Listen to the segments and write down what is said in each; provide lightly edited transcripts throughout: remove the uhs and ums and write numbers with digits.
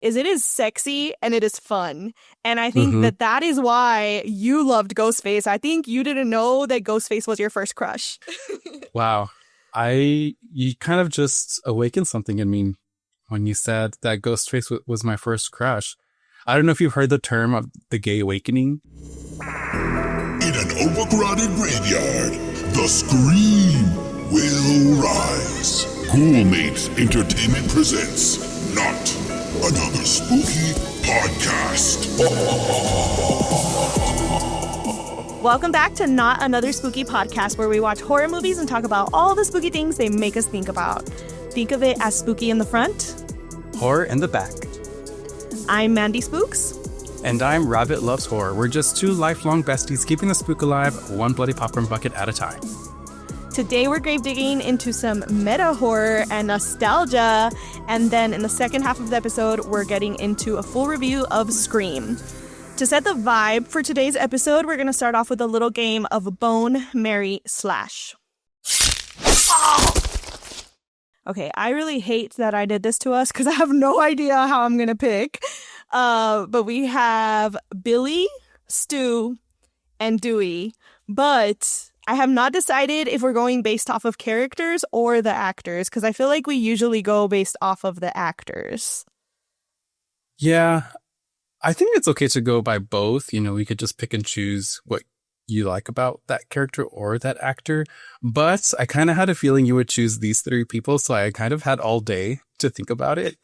is it is sexy and it is fun. And I think Mm-hmm. that is why you loved Ghostface. I think you didn't know that Ghostface was your first crush. Wow. You kind of just awakened something in me when you said that Ghostface was my first crush. I don't know if you've heard the term of the gay awakening. In an overcrowded graveyard, the scream will rise. Ghoulmates Entertainment presents Not Another Spooky Podcast. Welcome back to Not Another Spooky Podcast, where we watch horror movies and talk about all the spooky things they make us think about. Think of it as spooky in the front. Horror in the back. I'm Mandy Spooks. And I'm Rabbit Loves Horror. We're just two lifelong besties keeping the spook alive, one bloody popcorn bucket at a time. Today we're grave digging into some meta horror and nostalgia, and then in the second half of the episode, we're getting into a full review of Scream. To set the vibe for today's episode, we're going to start off with a little game of Bone, Marry, Slash. Okay, I really hate that I did this to us because I have no idea how I'm going to pick. But we have Billy, Stu, and Dewey. But I have not decided if we're going based off of characters or the actors, because I feel like we usually go based off of the actors. Yeah, I think it's okay to go by both. You know, we could just pick and choose what you like about that character or that actor. But I kind of had a feeling you would choose these three people, so I kind of had all day to think about it.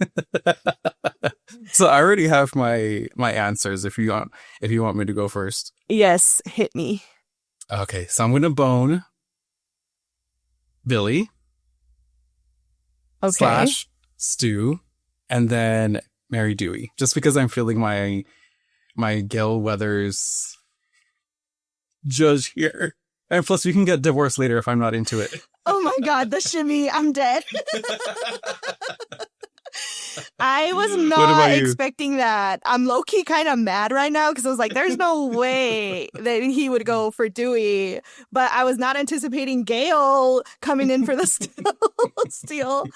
So I already have my answers if you want me to go first. Yes, hit me. Okay, so I'm going to bone Billy Okay. / Stu, and then marry Dewey, just because I'm feeling my Gail Weathers judge here. And plus, we can get divorced later if I'm not into it. Oh my God, the shimmy. I'm dead. I was not expecting that. I'm low-key kind of mad right now because I was like, there's no way that he would go for Dewey. But I was not anticipating Gail coming in for the steal.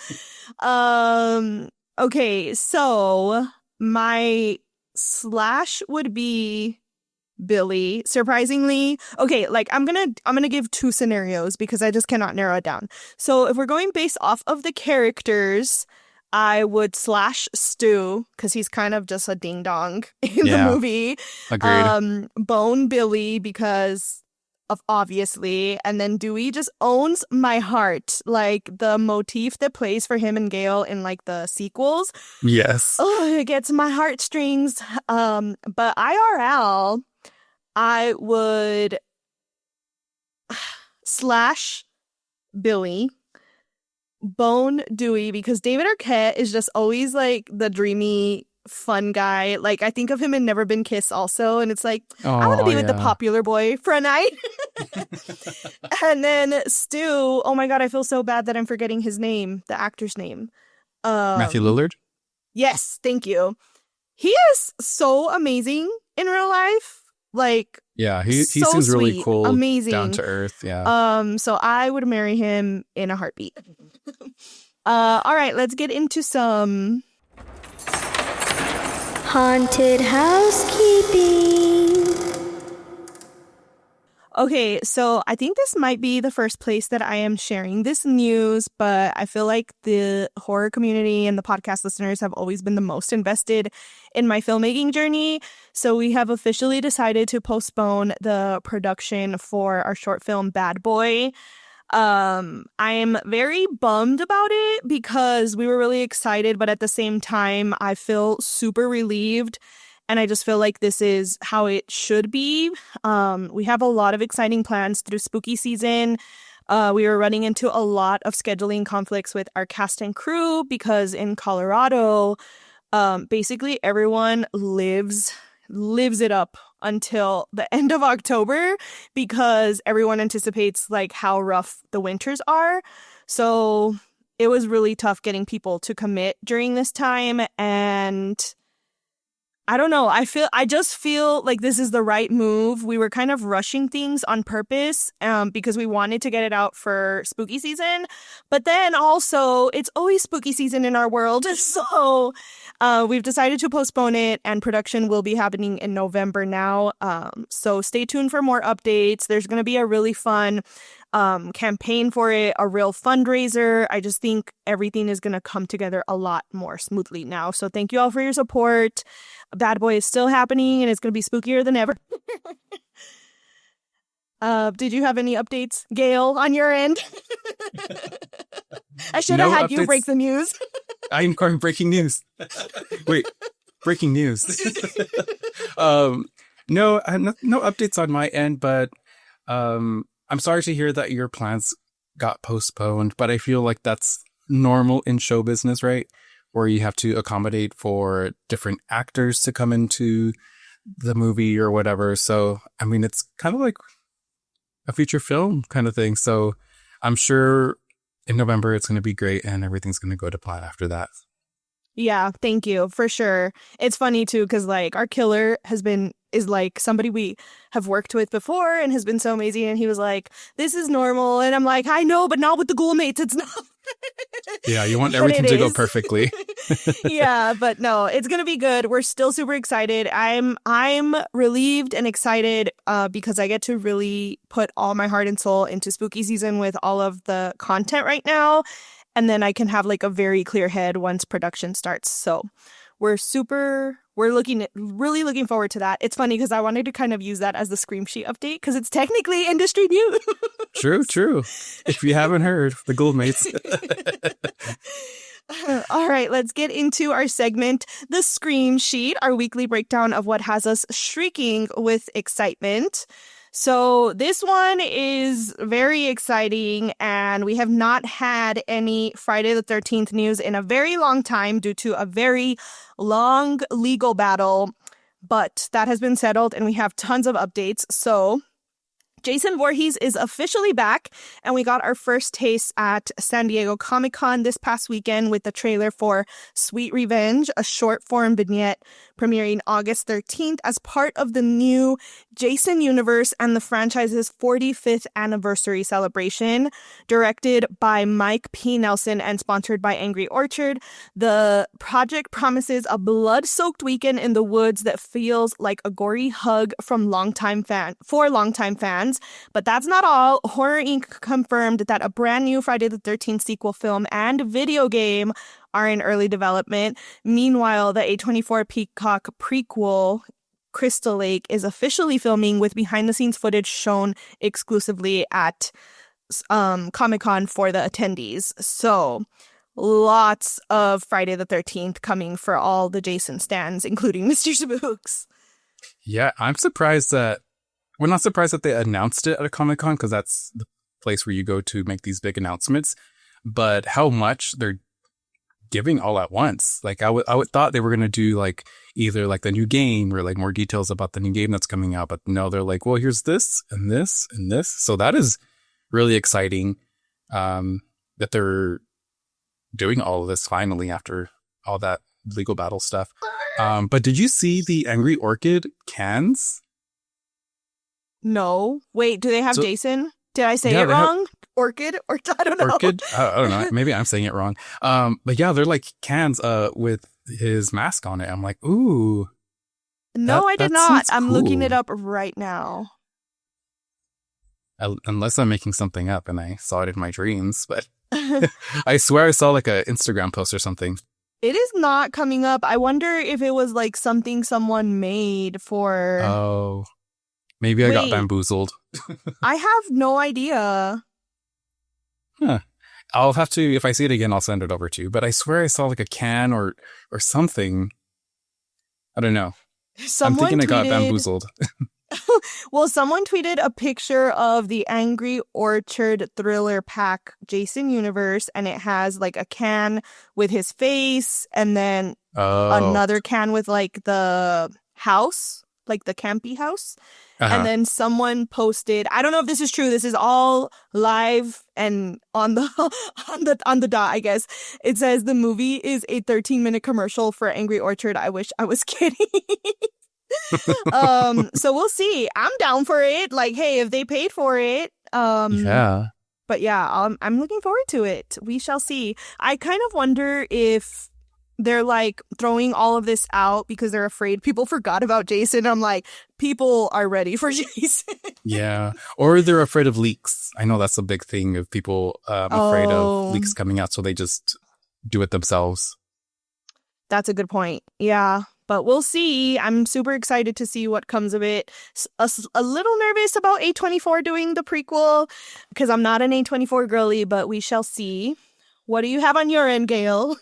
Okay, so my slash would be Billy, surprisingly. Okay, like I'm gonna give two scenarios because I just cannot narrow it down. So if we're going based off of the characters, I would slash Stu because he's kind of just a ding dong in the movie. Agreed. Bone Billy because of obviously, and then Dewey just owns my heart. Like the motif that plays for him and Gail in like the sequels. Yes. Oh, it gets my heartstrings. But IRL, I would slash Billy, bone Dewey, because David Arquette is just always like the dreamy, fun guy. Like I think of him in Never Been Kissed also, and it's like, I want to be with the popular boy for a night. And then Stu, oh my God, I feel so bad that I'm forgetting his name, the actor's name. Matthew Lillard? Yes, thank you. He is so amazing in real life. Like, yeah, he so seems sweet, really cool, amazing, down to earth. Yeah. So I would marry him in a heartbeat. All right, let's get into some haunted housekeeping. Okay, so I think this might be the first place that I am sharing this news, but I feel like the horror community and the podcast listeners have always been the most invested in my filmmaking journey. So we have officially decided to postpone the production for our short film Bad Boy. I'm very bummed about it because we were really excited, but at the same time, I feel super relieved. And I just feel like this is how it should be. We have a lot of exciting plans through spooky season. We were running into a lot of scheduling conflicts with our cast and crew because in Colorado, basically everyone lives it up until the end of October because everyone anticipates like how rough the winters are. So it was really tough getting people to commit during this time, and I don't know. I just feel like this is the right move. We were kind of rushing things on purpose because we wanted to get it out for spooky season. But then also, it's always spooky season in our world. So we've decided to postpone it, and production will be happening in November now. So stay tuned for more updates. There's going to be a really fun campaign for it, a real fundraiser. I just think everything is going to come together a lot more smoothly now. So thank you all for your support. Bad Boy is still happening, and it's going to be spookier than ever. Did you have any updates, Gail, on your end? I should have had you break the news. I'm calling breaking news. Wait, breaking news. No, no updates on my end, but I'm sorry to hear that your plans got postponed, but I feel like that's normal in show business, right? Where you have to accommodate for different actors to come into the movie or whatever. So, I mean, it's kind of like a feature film kind of thing. So I'm sure in November it's going to be great and everything's going to go to plan after that. Yeah, thank you, for sure. It's funny too, because like our killer is like somebody we have worked with before and has been so amazing, and he was like, this is normal, and I'm like, I know, but not with the ghoul mates, it's not. Yeah, you want everything to go perfectly. Yeah, but no, it's gonna be good. We're still super excited. I'm relieved and excited because I get to really put all my heart and soul into spooky season with all of the content right now. And then I can have like a very clear head once production starts. So we're really looking forward to that. It's funny because I wanted to kind of use that as the Scream Sheet update because it's technically industry news. True. If you haven't heard, the Gold Mates. All right, let's get into our segment, The Scream Sheet, our weekly breakdown of what has us shrieking with excitement. So this one is very exciting, and we have not had any Friday the 13th news in a very long time due to a very long legal battle, but that has been settled and we have tons of updates. So Jason Voorhees is officially back, and we got our first taste at San Diego Comic-Con this past weekend with the trailer for Sweet Revenge, a short-form vignette premiering August 13th as part of the new Jason universe and the franchise's 45th anniversary celebration. Directed by Mike P. Nelson and sponsored by Angry Orchard, the project promises a blood-soaked weekend in the woods that feels like a gory hug from longtime fans. But that's not all. Horror Inc. confirmed that a brand new Friday the 13th sequel film and video game are in early development. Meanwhile, the A24 Peacock prequel, Crystal Lake, is officially filming with behind-the-scenes footage shown exclusively at Comic-Con for the attendees. So lots of Friday the 13th coming for all the Jason stans, including Mr. Spooks. Yeah, I'm surprised that... We're not surprised that they announced it at a Comic-Con because that's the place where you go to make these big announcements. But how much they're giving all at once. Like I would thought they were going to do like either like the new game or like more details about the new game that's coming out. But no, they're like, well, here's this and this and this. So that is really exciting that they're doing all of this finally after all that legal battle stuff. But did you see the Angry Orchid cans? No. Wait, do they have Jason? Did I say it wrong? Orchid? Or I don't know. Orchid? I don't know. Maybe I'm saying it wrong. But yeah, they're like cans with his mask on it. I'm like, ooh. No, I did not. I'm looking it up right now. Unless I'm making something up and I saw it in my dreams. But I swear I saw like an Instagram post or something. It is not coming up. I wonder if it was like something someone made for... Oh. Maybe I got bamboozled. I have no idea. Huh. I'll have to, if I see it again, I'll send it over to you. But I swear I saw like a can or something. I don't know. I'm thinking I got bamboozled. Well, someone tweeted a picture of the Angry Orchard Thriller Pack Jason universe, and it has like a can with his face and then another can with like the house, like the campy house. Uh-huh. And then someone posted, I don't know if this is true. This is all live and on the on the dot, I guess. It says the movie is a 13-minute commercial for Angry Orchard. I wish I was kidding. So we'll see. I'm down for it. Like, hey, if they paid for it. Yeah. But yeah, I'm looking forward to it. We shall see. I kind of wonder if they're like throwing all of this out because they're afraid people forgot about Jason. I'm like, people are ready for Jason. Yeah. Or they're afraid of leaks. I know that's a big thing of people afraid of leaks coming out. So they just do it themselves. That's a good point. Yeah. But we'll see. I'm super excited to see what comes of it. A little nervous about A24 doing the prequel because I'm not an A24 girly, but we shall see. What do you have on your end, Gail?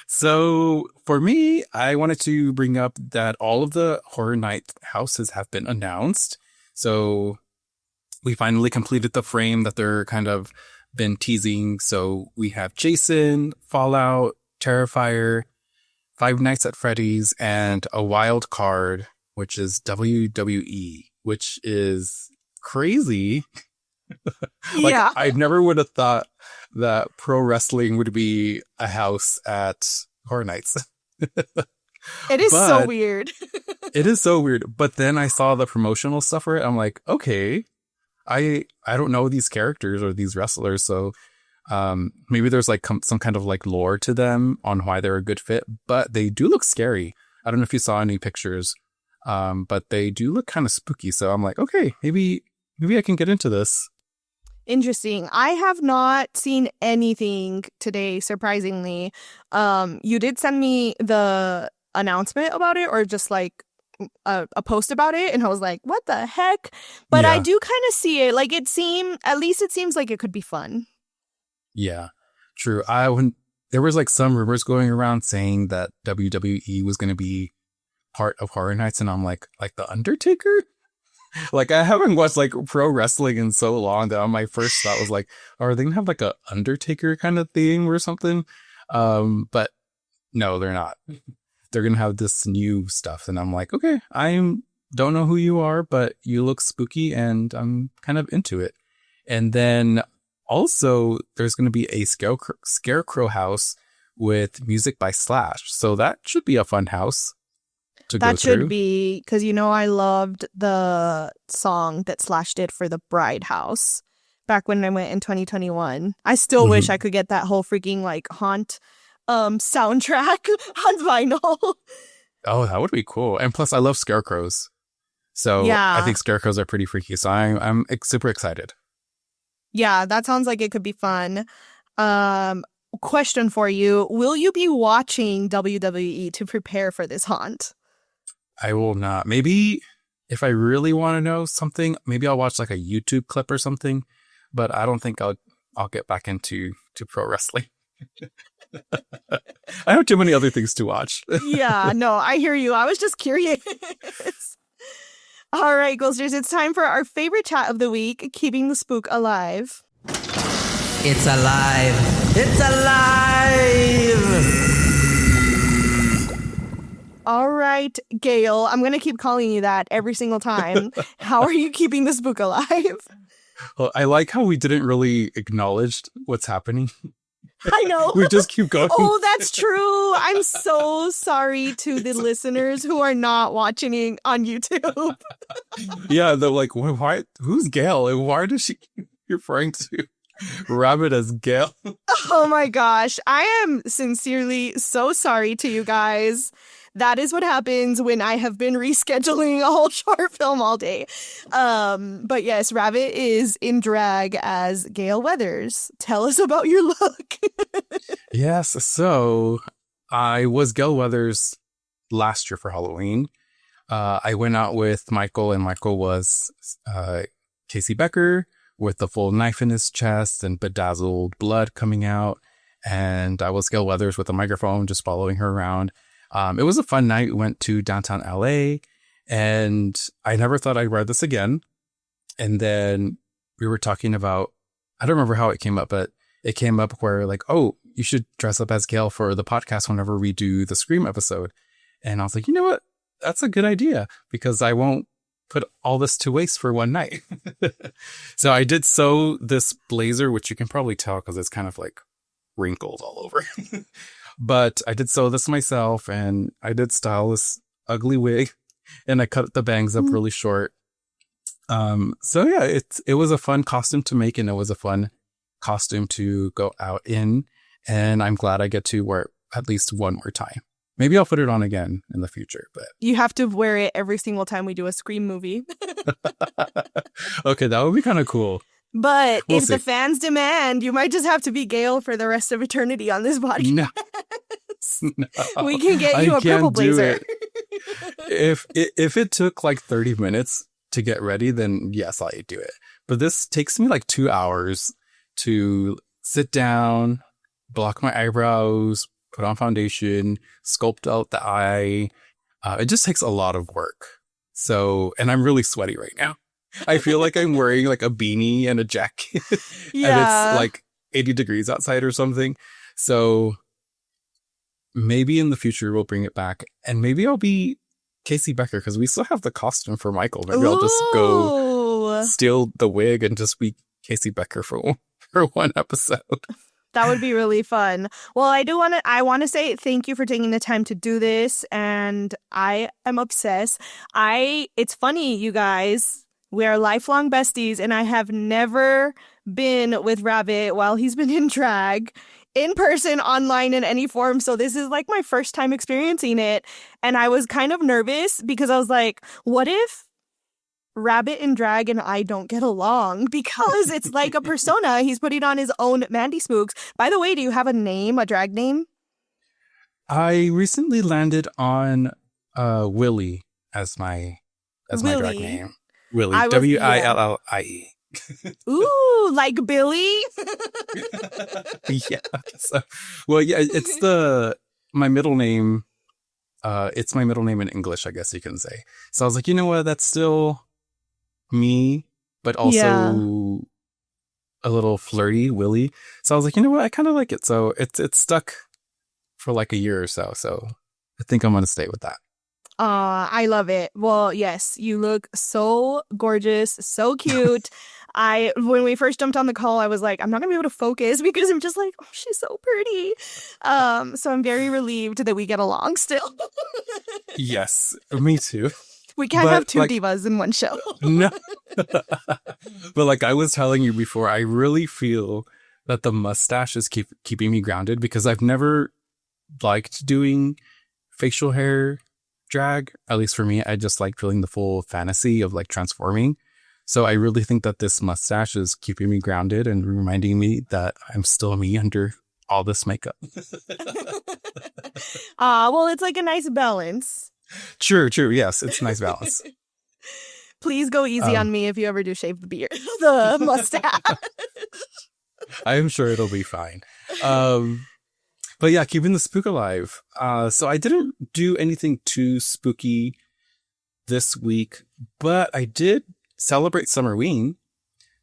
So for me, I wanted to bring up that all of the Horror Night houses have been announced. So we finally completed the frame that they're kind of been teasing. So we have Jason, Fallout, Terrifier, Five Nights at Freddy's, and a wild card, which is WWE, which is crazy. Like, Yeah. I never would have thought that pro wrestling would be a house at Horror Nights. It is so But- weird. It is so weird. But then I saw the promotional stuff for it. I'm like, okay, I don't know these characters or these wrestlers. So maybe there's like some kind of like lore to them on why they're a good fit. But they do look scary. I don't know if you saw any pictures, but they do look kind of spooky. So I'm like, okay, maybe I can get into this. Interesting. I have not seen anything today, surprisingly. You did send me the announcement about it or just like a post about it, and I was like, what the heck? But I Yeah. do kind of see it. Like, it seems like it could be fun. Yeah, true. When there was like some rumors going around saying that WWE was going to be part of Horror Nights, and I'm like the Undertaker. Like, I haven't watched like pro wrestling in so long that my first thought was like, are they gonna have like a Undertaker kind of thing or something? But no, they're not. They're gonna have this new stuff, and I'm like, okay, don't know who you are, but you look spooky, and I'm kind of into it. And then also, there's gonna be a scarecrow house with music by Slash, so that should be a fun house to go That should through. be, because I loved the song that Slash did for the Bride House back when I went in 2021. I still wish I could get that whole freaking like Haunt soundtrack on vinyl. Oh, that would be cool. And plus, I love scarecrows. So Yeah. I think scarecrows are pretty freaky. So I'm super excited. Yeah, that sounds like it could be fun. Question for you. Will you be watching WWE to prepare for this haunt? I will not. Maybe if I really want to know something, maybe I'll watch like a YouTube clip or something. But I don't think I'll get back into pro wrestling. I have too many other things to watch. Yeah, no, I hear you. I was just curious. All right, Ghosters, it's time for our favorite chat of the week, Keeping the Spook Alive. It's alive! It's alive! All right, Gail, I'm going to keep calling you that every single time. How are you keeping the spook alive? Well, I like how we didn't really acknowledge what's happening. I know. We just keep going. Oh, that's true. I'm so sorry to the listeners who are not watching it on YouTube. Yeah, they're like, why? Who's Gail? And why does she keep referring to Rabbit as Gail? Oh my gosh. I am sincerely so sorry to you guys. That is what happens when I have been rescheduling a whole short film all day. But yes, Rabbit is in drag as Gail Weathers. Tell us about your look. Yes, so I was Gail Weathers last year for Halloween. I went out with Michael, and Michael was Casey Becker with the full knife in his chest and bedazzled blood coming out. And I was Gail Weathers with a microphone just following her around. It was a fun night. We went to downtown LA, and I never thought I'd wear this again. And then we were talking about, I don't remember how it came up, but it came up where like, oh, you should dress up as Gail for the podcast whenever we do the Scream episode. And I was like, you know what? that's a good idea because I won't put all this to waste for one night. So I did sew this blazer, which you can probably tell because it's kind of like wrinkled all over. But I did sew this myself, and I did style this ugly wig, and I cut the bangs up really short. So yeah, it was a fun costume to make, and it was a fun costume to go out in, and I'm glad I get to wear it at least one more time. Maybe I'll put it on again in the future, but You have to wear it every single time we do a Scream movie. okay, that would be kind of cool. But We'll if see. the fans demand, you might just have to be Gale for the rest of eternity on this podcast. No, no, We can get you I a purple can't do blazer. it. If it took like 30 minutes to get ready, then yes, I'd do it. But this takes me like 2 hours to sit down, block my eyebrows, put on foundation, sculpt out the eye. It just takes a lot of work. So, and I'm really sweaty right now. I feel like I'm wearing like a beanie and a jacket and Yeah. it's like 80 degrees outside or something. So maybe in the future we'll bring it back, and maybe I'll be Casey Becker because we still have the costume for Michael. Maybe I'll just go Ooh. steal the wig and just be Casey Becker for one episode. That would be really fun. Well, I want to say thank you for taking the time to do this, and I am obsessed. It's funny, you guys. We are lifelong besties, and I have never been with Rabbit while he's been in drag, in person, online, in any form. So this is like my first time experiencing it, and I was kind of nervous because I was like, what if Rabbit in drag and I don't get along? Because it's like a persona. He's putting on his own Mandy Spooks. By the way, do you have a name, a drag name? I recently landed on Willie as my drag Willie. name. Willie. I was- Willie. Ooh, like Billy? Yeah. So, well, yeah, it's my middle name. It's my middle name in English, I guess you can say. So I was like, you know what? That's still me, but also Yeah. a little flirty, Willie. So I was like, you know what? I kind of like it. So it's stuck for like a year or so. So I think I'm gonna stay with that. I love it. Well, yes, you look so gorgeous, so cute. When we first jumped on the call, I was like, I'm not gonna be able to focus because I'm just like, oh, she's so pretty. So I'm very relieved that we get along still. Yes, me too. We can't But, have two like- divas in one show. No. But like I was telling you before, I really feel that the mustache is keeping me grounded because I've never liked doing facial hair drag. At least for me, I just like feeling the full fantasy of like transforming. So I really think that this mustache is keeping me grounded and reminding me that I'm still me under all this makeup. Well, it's like a nice balance. True. Yes, it's a nice balance. Please go easy on me if you ever do shave the beard, the mustache. I'm sure it'll be fine. But yeah, keeping the spook alive. So I didn't do anything too spooky this week, but I did celebrate Summerween.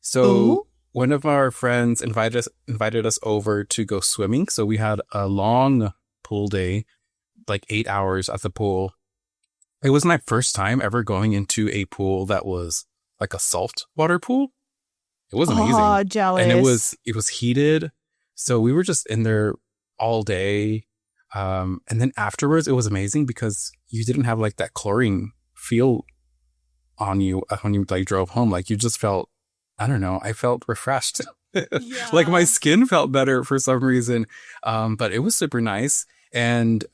So Ooh. one of our friends invited us over to go swimming. So we had a long pool day, like 8 hours at the pool. It was my first time ever going into a pool that was like a salt water pool. It was amazing. Oh, jealous. And it was heated. So we were just in there all day. And then afterwards it was amazing because you didn't have like that chlorine feel on you when you like drove home. Like you just felt, I don't know, I felt refreshed. Yeah. Like my skin felt better for some reason. But it was super nice. And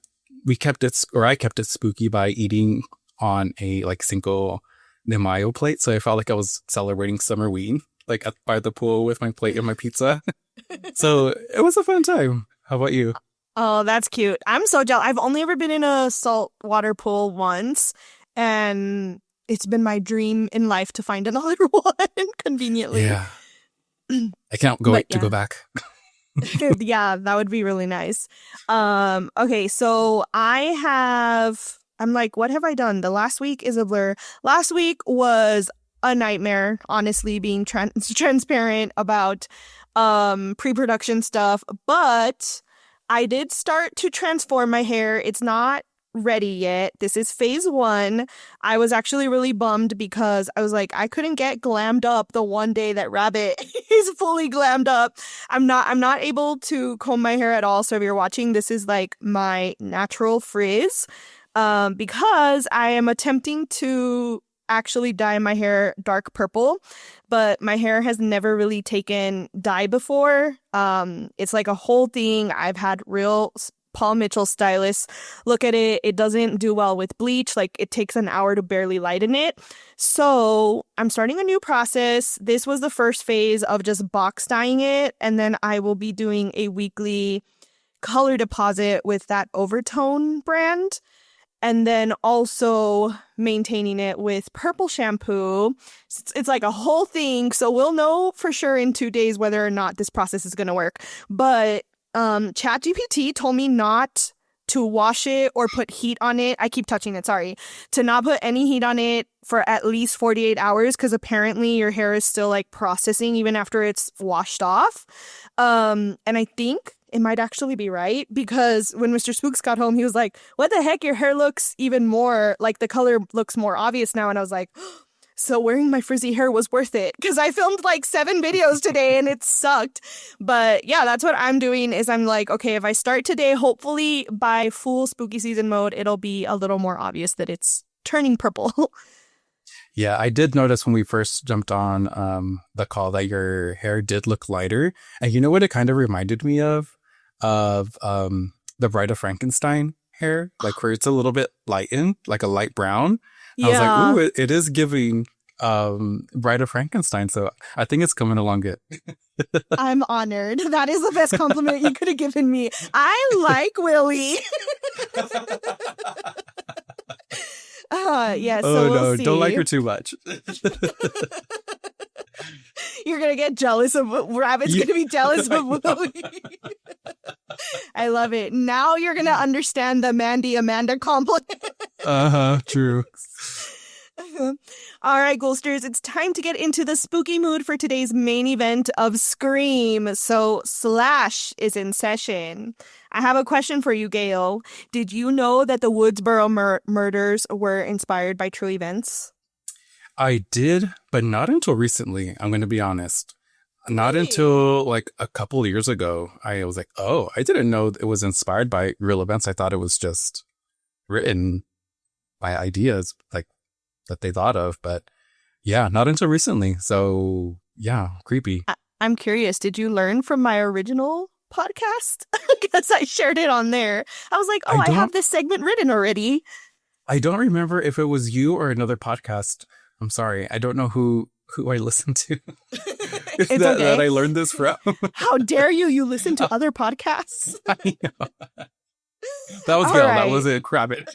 I kept it spooky by eating on a like Cinco de Mayo plate. So I felt like I was celebrating Summerween, like by the pool with my plate and my pizza. So it was a fun time. How about you? Oh, that's cute. I'm so jealous. I've only ever been in a saltwater pool once, and it's been my dream in life to find another one conveniently. Yeah. I can't wait to yeah. go back. Yeah, that would be really nice. Okay, so I'm like, what have I done? The last week is a blur. Last week was a nightmare, honestly, being transparent about pre-production stuff, but I did start to transform my hair. It's not ready yet. This is phase 1. I was actually really bummed because I was like, I couldn't get glammed up the one day that Rabbit is fully glammed up. I'm not able to comb my hair at all. So if you're watching, this is like my natural frizz. Because I am attempting to actually dye my hair dark purple, but my hair has never really taken dye before. It's like a whole thing. I've had real Paul Mitchell stylists look at it. It doesn't do well with bleach. Like, it takes an hour to barely lighten it. So I'm starting a new process. This was the first phase of just box dyeing it, and then I will be doing a weekly color deposit with that Overtone brand. And then also maintaining it with purple shampoo. It's like a whole thing. So we'll know for sure in 2 days whether or not this process is going to work. But ChatGPT told me not to wash it or put heat on it. I keep touching it, sorry. To not put any heat on it for at least 48 hours because apparently your hair is still like processing even after it's washed off. And I think it might actually be right because when Mr. Spooks got home, he was like, what the heck? Your hair looks even more, like the color looks more obvious now. And I was like, so wearing my frizzy hair was worth it because I filmed like 7 videos today and it sucked. But yeah, that's what I'm doing is I'm like, okay, if I start today, hopefully by full spooky season mode, it'll be a little more obvious that it's turning purple. Yeah, I did notice when we first jumped on the call that your hair did look lighter. And you know what it kind of reminded me of? The Bride of Frankenstein hair, like where it's a little bit lightened, like a light brown. Yeah. I was like, ooh, it is giving Bride of Frankenstein. So I think it's coming along good. I'm honored. That is the best compliment you could have given me. I like Willie. Yeah, so oh, we'll no, see. don't like her too much. You're going to get jealous of Rabbit's going to be jealous of Willie. I love it. Now you're going to understand the Mandy Amanda compliment. True. All right, Ghoulsters, it's time to get into the spooky mood for today's main event of Scream. So Slash is in session. I have a question for you, Gail. Did you know that the Woodsboro murders were inspired by true events? I did, but not until recently. I'm going to be honest. Not until like a couple years ago. I was like, oh, I didn't know it was inspired by real events. I thought it was just written by ideas like that they thought of. But yeah, not until recently. So yeah, creepy. I'm curious. Did you learn from my original podcast? Because I shared it on there. I was like, oh, I have this segment written already. I don't remember if it was you or another podcast. I'm sorry. I don't know who I listened to that I learned this from. How dare you? You listen to other podcasts? I know. That was Gail. Right. That wasn't Rabbit.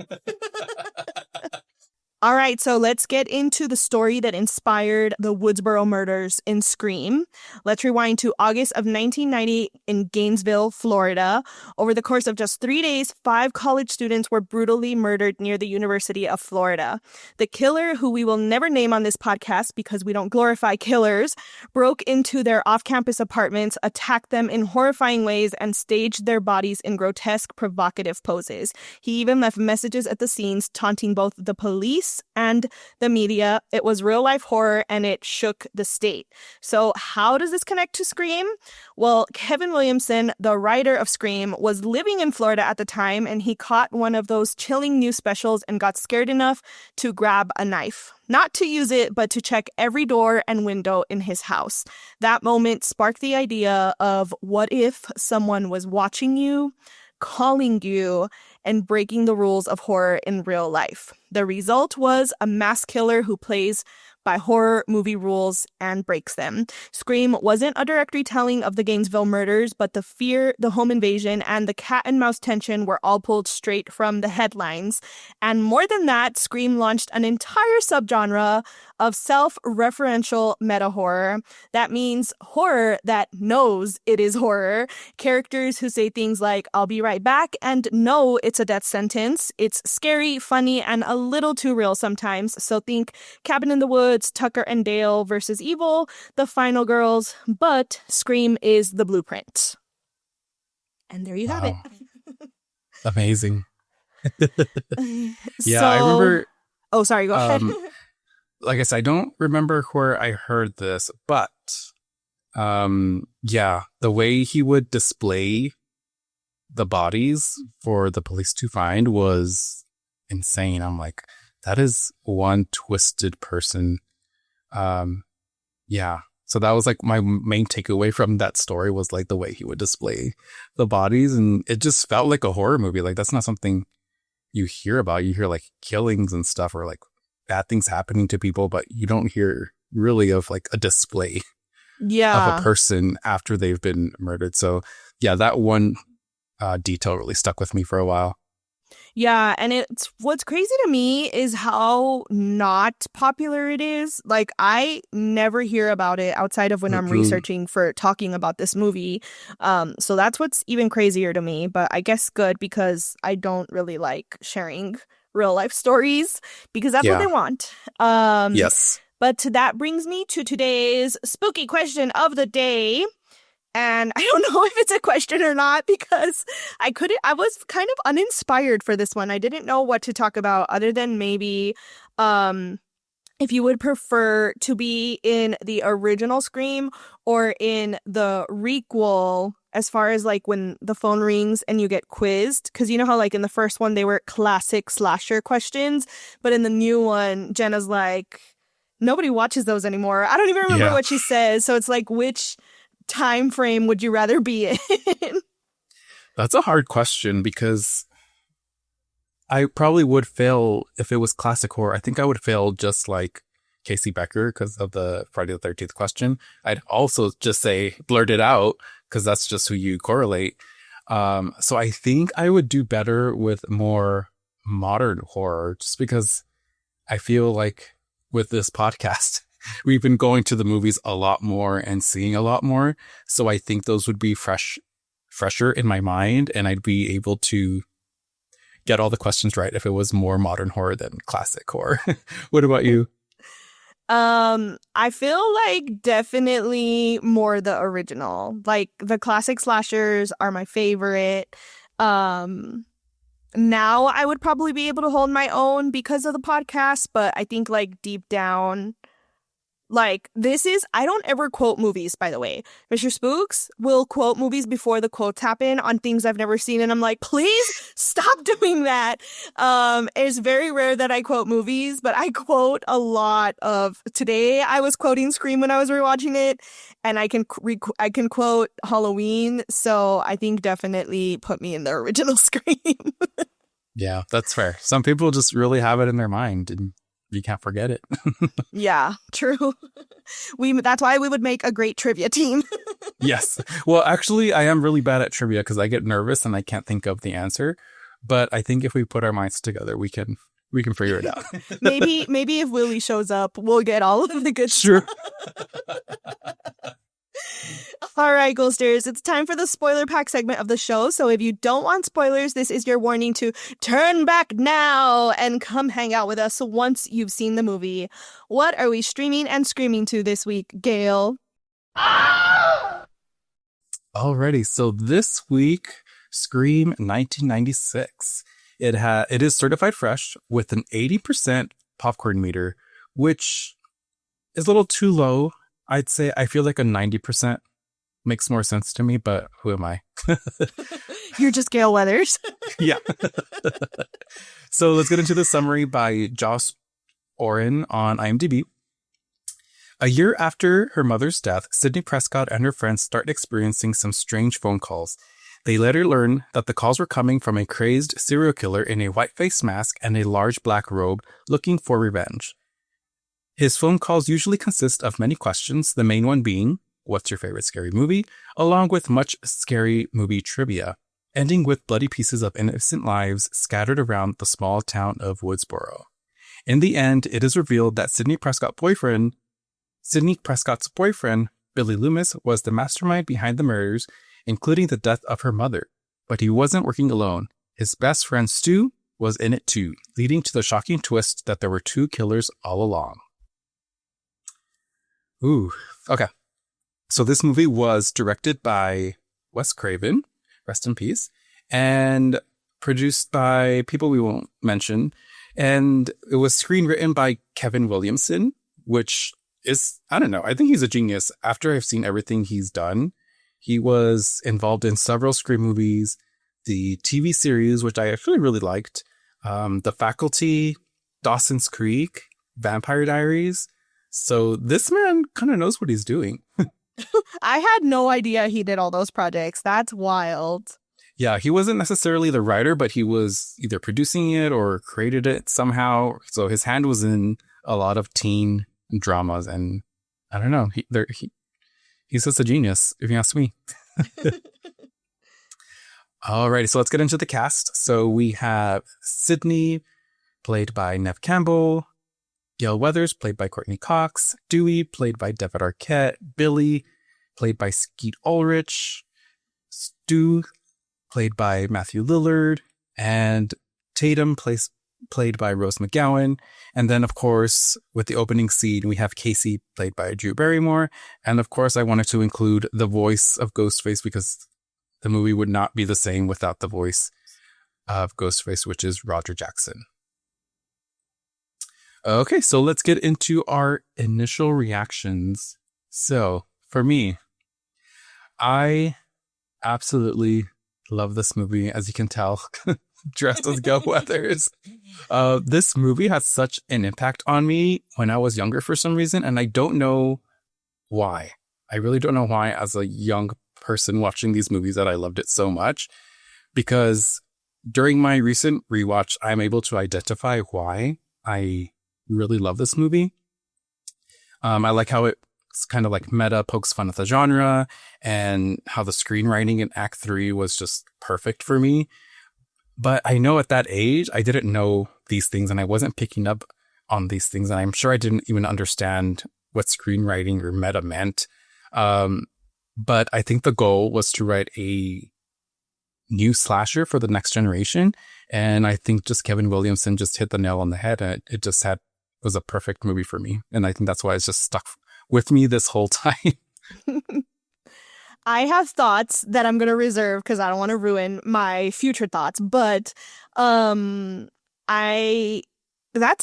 All right, so let's get into the story that inspired the Woodsboro murders in Scream. Let's rewind to August of 1990 in Gainesville, Florida. Over the course of just 3 days, 5 college students were brutally murdered near the University of Florida. The killer, who we will never name on this podcast because we don't glorify killers, broke into their off-campus apartments, attacked them in horrifying ways, and staged their bodies in grotesque, provocative poses. He even left messages at the scenes taunting both the police and the media. It was real life horror and it shook the state. So how does this connect to Scream? Well, Kevin Williamson, the writer of Scream, was living in Florida at the time and he caught one of those chilling news specials and got scared enough to grab a knife. Not to use it, but to check every door and window in his house. That moment sparked the idea of what if someone was watching you, calling you, and breaking the rules of horror in real life. The result was a mass killer who plays by horror movie rules and breaks them. Scream wasn't a direct retelling of the Gainesville murders, but the fear, the home invasion, and the cat and mouse tension were all pulled straight from the headlines. And more than that, Scream launched an entire subgenre of self-referential meta-horror. That means horror that knows it is horror. Characters who say things like, I'll be right back, and no, it's a death sentence. It's scary, funny, and a little too real sometimes. So think Cabin in the Woods, Tucker and Dale versus Evil, The Final Girls, but Scream is the blueprint. And there you have it. Amazing. Yeah, I remember. Oh, sorry. Go ahead. Like I said, I don't remember where I heard this, but yeah, the way he would display the bodies for the police to find was insane. I'm like, that is one twisted person. Yeah. So that was like my main takeaway from that story was like the way he would display the bodies. And it just felt like a horror movie. Like that's not something you hear about. You hear like killings and stuff or like bad things happening to people, but you don't hear really of like a display of a person after they've been murdered. So yeah, that one detail really stuck with me for a while. Yeah, and it's what's crazy to me is how not popular it is. Like I never hear about it outside of when I'm researching for talking about this movie. So that's what's even crazier to me, but I guess good because I don't really like sharing real life stories because that's what they want. Yes. But that brings me to today's spooky question of the day. And I don't know if it's a question or not because I was kind of uninspired for this one. I didn't know what to talk about other than maybe if you would prefer to be in the original Scream or in the requel as far as like when the phone rings and you get quizzed. Because you know how like in the first one they were classic slasher questions, but in the new one, Jenna's like, nobody watches those anymore. I don't even remember what she says. So it's like, which time frame would you rather be in? That's a hard question because I probably would fail if it was classic horror. I think I would fail just like Casey Becker because of the Friday the 13th question. I'd also just say blurt it out because that's just who you correlate. So I think I would do better with more modern horror just because I feel like with this podcast, we've been going to the movies a lot more and seeing a lot more. So I think those would be fresher in my mind and I'd be able to get all the questions right if it was more modern horror than classic horror. What about you? I feel like definitely more the original. Like the classic slashers are my favorite. Now I would probably be able to hold my own because of the podcast, but I think like deep down, like I don't ever quote movies, by the way. Mr. Spooks will quote movies before the quotes happen on things I've never seen. And I'm like, please stop doing that. It's very rare that I quote movies, but I quote a lot of today. I was quoting Scream when I was rewatching it and I can quote Halloween. So I think definitely put me in the original Scream. Yeah, that's fair. Some people just really have it in their mind and you can't forget it. Yeah, true. That's why we would make a great trivia team. Yes. Well, actually, I am really bad at trivia because I get nervous and I can't think of the answer. But I think if we put our minds together, we can figure it out. maybe if Willie shows up, we'll get all of the good Sure. All right, Ghosters, it's time for the spoiler pack segment of the show. So if you don't want spoilers, this is your warning to turn back now and come hang out with us once you've seen the movie. What are we streaming and screaming to this week, Gail? Alrighty, so this week, Scream 1996. It is certified fresh with an 80% popcorn meter, which is a little too low. I'd say I feel like a 90% makes more sense to me, but who am I? You're just Gail Weathers. Yeah. So let's get into the summary by Joss Oren on IMDb. A year after her mother's death, Sidney Prescott and her friends start experiencing some strange phone calls. They later learn that the calls were coming from a crazed serial killer in a white face mask and a large black robe looking for revenge. His phone calls usually consist of many questions, the main one being, what's your favorite scary movie? Along with much scary movie trivia, ending with bloody pieces of innocent lives scattered around the small town of Woodsboro. In the end, it is revealed that Sidney Prescott's boyfriend, Billy Loomis, was the mastermind behind the murders, including the death of her mother. But he wasn't working alone. His best friend Stu was in it too, leading to the shocking twist that there were two killers all along. Ooh, okay. So this movie was directed by Wes Craven, rest in peace, and produced by people we won't mention. And it was screenwritten by Kevin Williamson, which is, I don't know, I think he's a genius. After I've seen everything he's done, he was involved in several Scream movies, the TV series, which I actually really liked, The Faculty, Dawson's Creek, Vampire Diaries. So this man kind of knows what he's doing. I had no idea he did all those projects. That's wild. Yeah, he wasn't necessarily the writer, but he was either producing it or created it somehow. So his hand was in a lot of teen dramas, and I don't know. He's just a genius, if you ask me. Alrighty, so let's get into the cast. So we have Sydney, played by Neve Campbell, Gail Weathers, played by Courtney Cox, Dewey, played by David Arquette, Billy, played by Skeet Ulrich, Stu, played by Matthew Lillard, and Tatum, played by Rose McGowan. And then, of course, with the opening scene, we have Casey, played by Drew Barrymore. And of course, I wanted to include the voice of Ghostface because the movie would not be the same without the voice of Ghostface, which is Roger Jackson. Okay, so let's get into our initial reactions. So, for me, I absolutely love this movie, as you can tell, dressed as Gail Weathers. This movie had such an impact on me when I was younger for some reason, and I don't know why. I really don't know why, as a young person watching these movies, that I loved it so much. Because during my recent rewatch, I'm able to identify why I really love this movie. I like how it's kind of like meta, pokes fun at the genre, and how the screenwriting in Act 3 was just perfect for me. But I know at that age, I didn't know these things, and I wasn't picking up on these things, and I'm sure I didn't even understand what screenwriting or meta meant. But I think the goal was to write a new slasher for the next generation, and I think just Kevin Williamson just hit the nail on the head, and it just was a perfect movie for me, and I think that's why it's just stuck with me this whole time. I have thoughts that I'm going to reserve because I don't want to ruin my future thoughts, but that's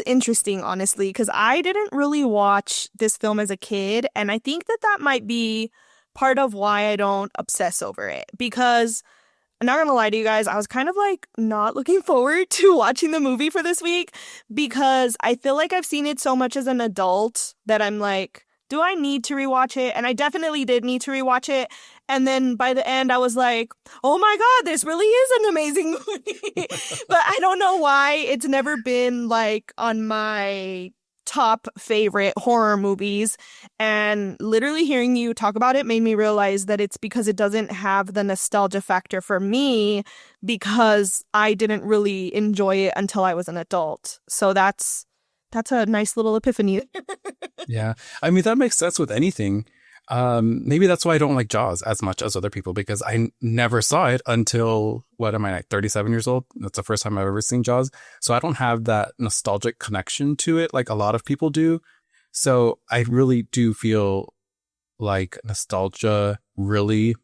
interesting, honestly, because I didn't really watch this film as a kid, and I think that might be part of why I don't obsess over it, because I'm not gonna lie to you guys, I was kind of like not looking forward to watching the movie for this week because I feel like I've seen it so much as an adult that I'm like, do I need to rewatch it? And I definitely did need to rewatch it. And then by the end, I was like, oh my God, this really is an amazing movie. But I don't know why it's never been like on my top favorite horror movies, and literally hearing you talk about it made me realize that it's because it doesn't have the nostalgia factor for me because I didn't really enjoy it until I was an adult. So that's a nice little epiphany. Yeah, I mean, that makes sense with anything. Maybe that's why I don't like Jaws as much as other people, because I never saw it until, what am I, like 37 years old? That's the first time I've ever seen Jaws. So I don't have that nostalgic connection to it like a lot of people do. So I really do feel like nostalgia really,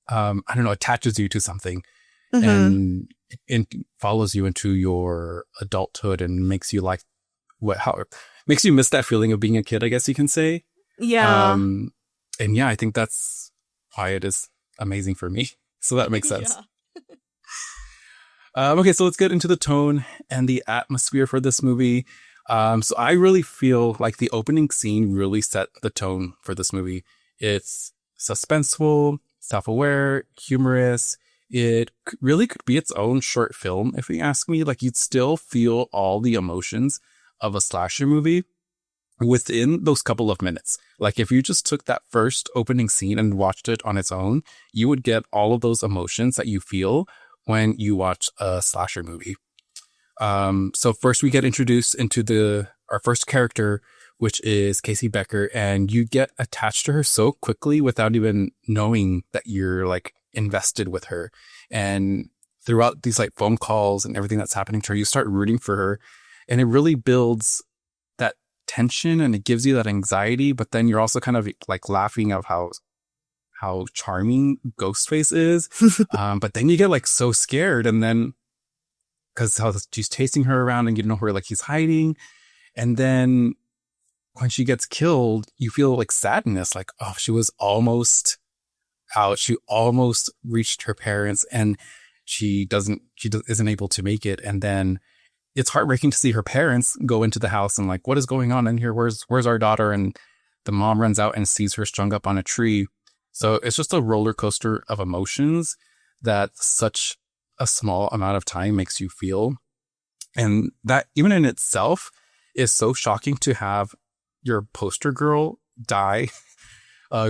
I don't know, attaches you to something. Mm-hmm. And it follows you into your adulthood and makes you like makes you miss that feeling of being a kid, I guess you can say. Yeah. And yeah, I think that's why it is amazing for me. So that makes sense. Yeah. Okay, so let's get into the tone and the atmosphere for this movie. So I really feel like the opening scene really set the tone for this movie. It's suspenseful, self-aware, humorous. It really could be its own short film, if you ask me. Like, you'd still feel all the emotions of a slasher movie within those couple of minutes. Like, if you just took that first opening scene and watched it on its own, you would get all of those emotions that you feel when you watch a slasher movie. So first we get introduced into our first character, which is Casey Becker, and you get attached to her so quickly without even knowing that you're like invested with her. And throughout these like phone calls and everything that's happening to her, you start rooting for her, and it really builds that tension and it gives you that anxiety. But then you're also kind of like laughing of how how charming Ghostface is. But then you get like so scared, and then because how she's chasing her around and you know where like he's hiding. And then when she gets killed, you feel like sadness, like, oh, she was almost out. She almost reached her parents and she isn't able to make it. And then it's heartbreaking to see her parents go into the house and like, what is going on in here? Where's our daughter? And the mom runs out and sees her strung up on a tree. So it's just a roller coaster of emotions that such a small amount of time makes you feel. And that even in itself is so shocking to have your poster girl die.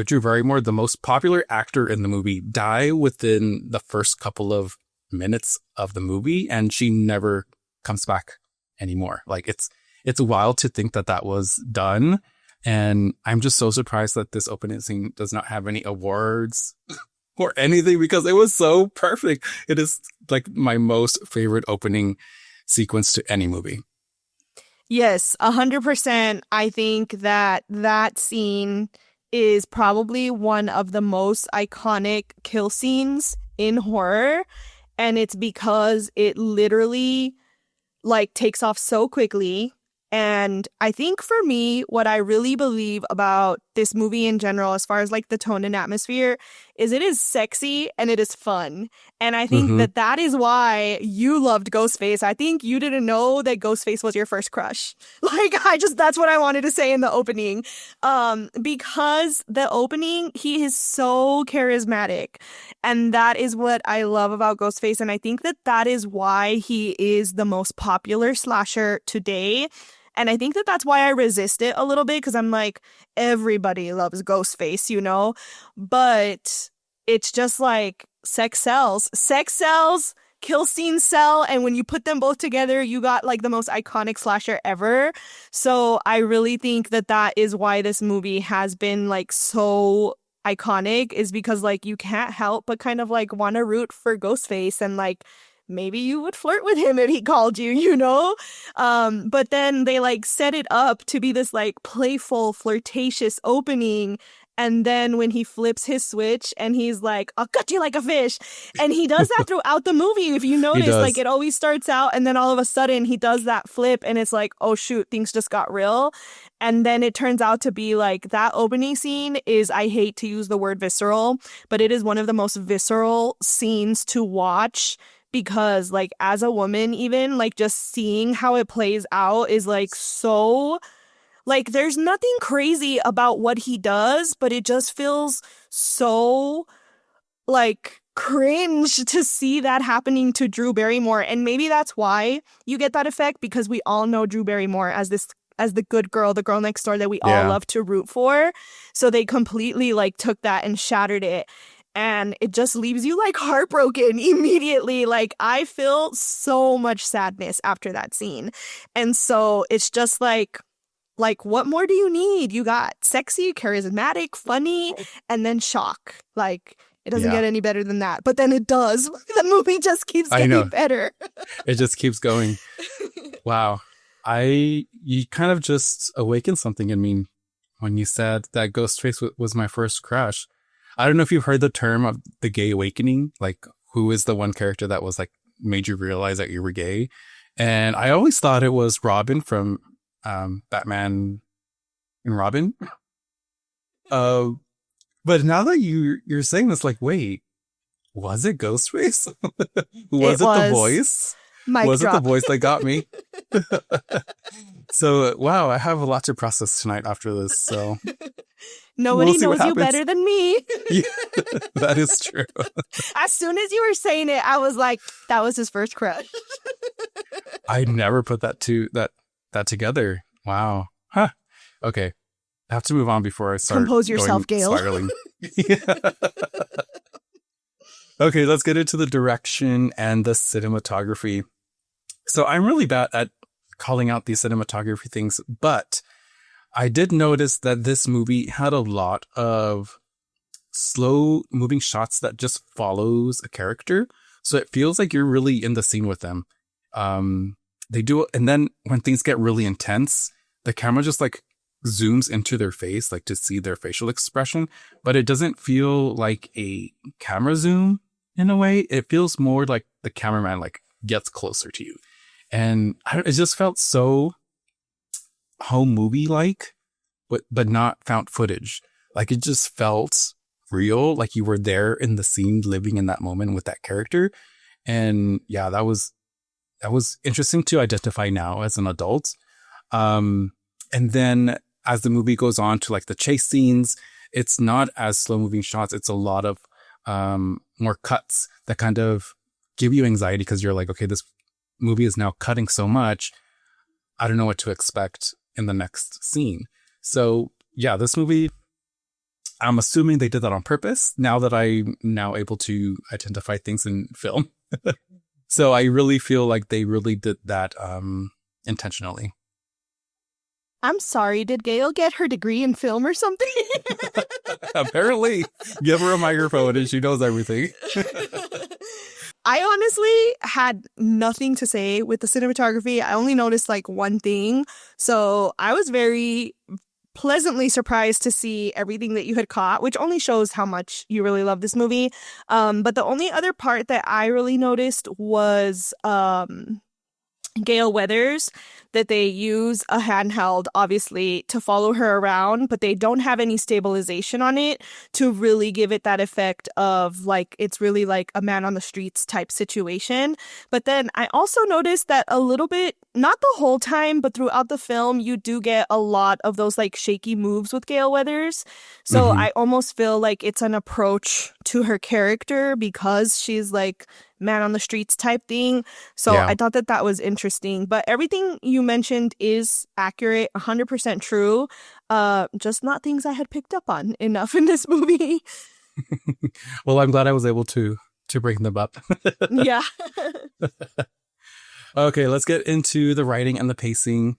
Drew Barrymore, the most popular actor in the movie, die within the first couple of minutes of the movie, and she never comes back anymore. Like it's wild to think that was done. And I'm just so surprised that this opening scene does not have any awards or anything, because it was so perfect. It is like my most favorite opening sequence to any movie. Yes, 100%. I think that scene is probably one of the most iconic kill scenes in horror. And it's because it literally like takes off so quickly. And I think for me, what I really believe about this movie in general, as far as like the tone and atmosphere, is it is sexy and it is fun. And I think that is why you loved Ghostface. I think you didn't know that Ghostface was your first crush. Like, that's what I wanted to say in the opening. Because the opening, he is so charismatic. And that is what I love about Ghostface. And I think that is why he is the most popular slasher today. And I think that's why I resist it a little bit, because I'm like, everybody loves Ghostface, you know? But it's just like sex sells. Sex sells, kill scenes sell, and when you put them both together, you got like the most iconic slasher ever. So I really think that is why this movie has been like so iconic, is because like you can't help but kind of like want to root for Ghostface, and like maybe you would flirt with him if he called you, you know? But then they like set it up to be this like playful, flirtatious opening. And then when he flips his switch and he's like, I'll cut you like a fish. And he does that throughout the movie. If you notice, like it always starts out and then all of a sudden he does that flip and it's like, oh shoot, things just got real. And then it turns out to be like that opening scene is, I hate to use the word visceral, but it is one of the most visceral scenes to watch. Because like as a woman, even like just seeing how it plays out is like so, like there's nothing crazy about what he does, but it just feels so like cringe to see that happening to Drew Barrymore. And maybe that's why you get that effect, because we all know Drew Barrymore as the good girl, the girl next door that we all love to root for. So they completely like took that and shattered it. And it just leaves you like heartbroken immediately. Like I feel so much sadness after that scene. And so it's just like what more do you need? You got sexy, charismatic, funny, and then shock. Like it doesn't get any better than that. But then it does. The movie just keeps getting better. It just keeps going. Wow. You kind of just awakened something in me when you said that Ghostface was my first crush. I don't know if you've heard the term of the gay awakening, like who is the one character that was like made you realize that you were gay. And I always thought it was Robin from Batman and Robin. But now that you're saying this, like, wait, was it Ghostface? Was it the voice? Was it the voice that got me? So, wow, I have a lot to process tonight after this. So nobody knows you better than me. Yeah, that is true. As soon as you were saying it, I was like, that was his first crush. I never put that together. Wow. Huh. Okay. I have to move on before I start. Compose yourself, Gail. Spiraling. Okay, let's get into the direction and the cinematography. So I'm really bad at calling out these cinematography things, but I did notice that this movie had a lot of slow moving shots that just follows a character. So it feels like you're really in the scene with them. They do. And then when things get really intense, the camera just like zooms into their face, like to see their facial expression, but it doesn't feel like a camera zoom in a way. It feels more like the cameraman like gets closer to you. And it just felt so home movie like, but not found footage. Like it just felt real, like you were there in the scene, living in that moment with that character. And yeah, that was interesting to identify now as an adult. And then as the movie goes on to like the chase scenes, it's not as slow moving shots. It's a lot of more cuts that kind of give you anxiety because you're like, okay, this movie is now cutting so much. I don't know what to expect in the next scene. So yeah, this movie, I'm assuming they did that on purpose now that I'm now able to identify things in film. So I really feel like they really did that intentionally. I'm sorry, did Gail get her degree in film or something? Apparently. Give her a microphone and she knows everything. I honestly had nothing to say with the cinematography. I only noticed like one thing. So I was very pleasantly surprised to see everything that you had caught, which only shows how much you really love this movie. But the only other part that I really noticed was Gail Weathers, that they use a handheld, obviously, to follow her around, but they don't have any stabilization on it to really give it that effect of like it's really like a man on the streets type situation. But then I also noticed that a little bit, not the whole time, but throughout the film, you do get a lot of those like shaky moves with Gail Weathers. So I almost feel like it's an approach to her character because she's like man on the streets type thing. So Yeah. I thought that that was interesting. But everything you mentioned is accurate, 100% true. Just not things I had picked up on enough in this movie. Well, I'm glad I was able to bring them up. Yeah. Okay, let's get into the writing and the pacing.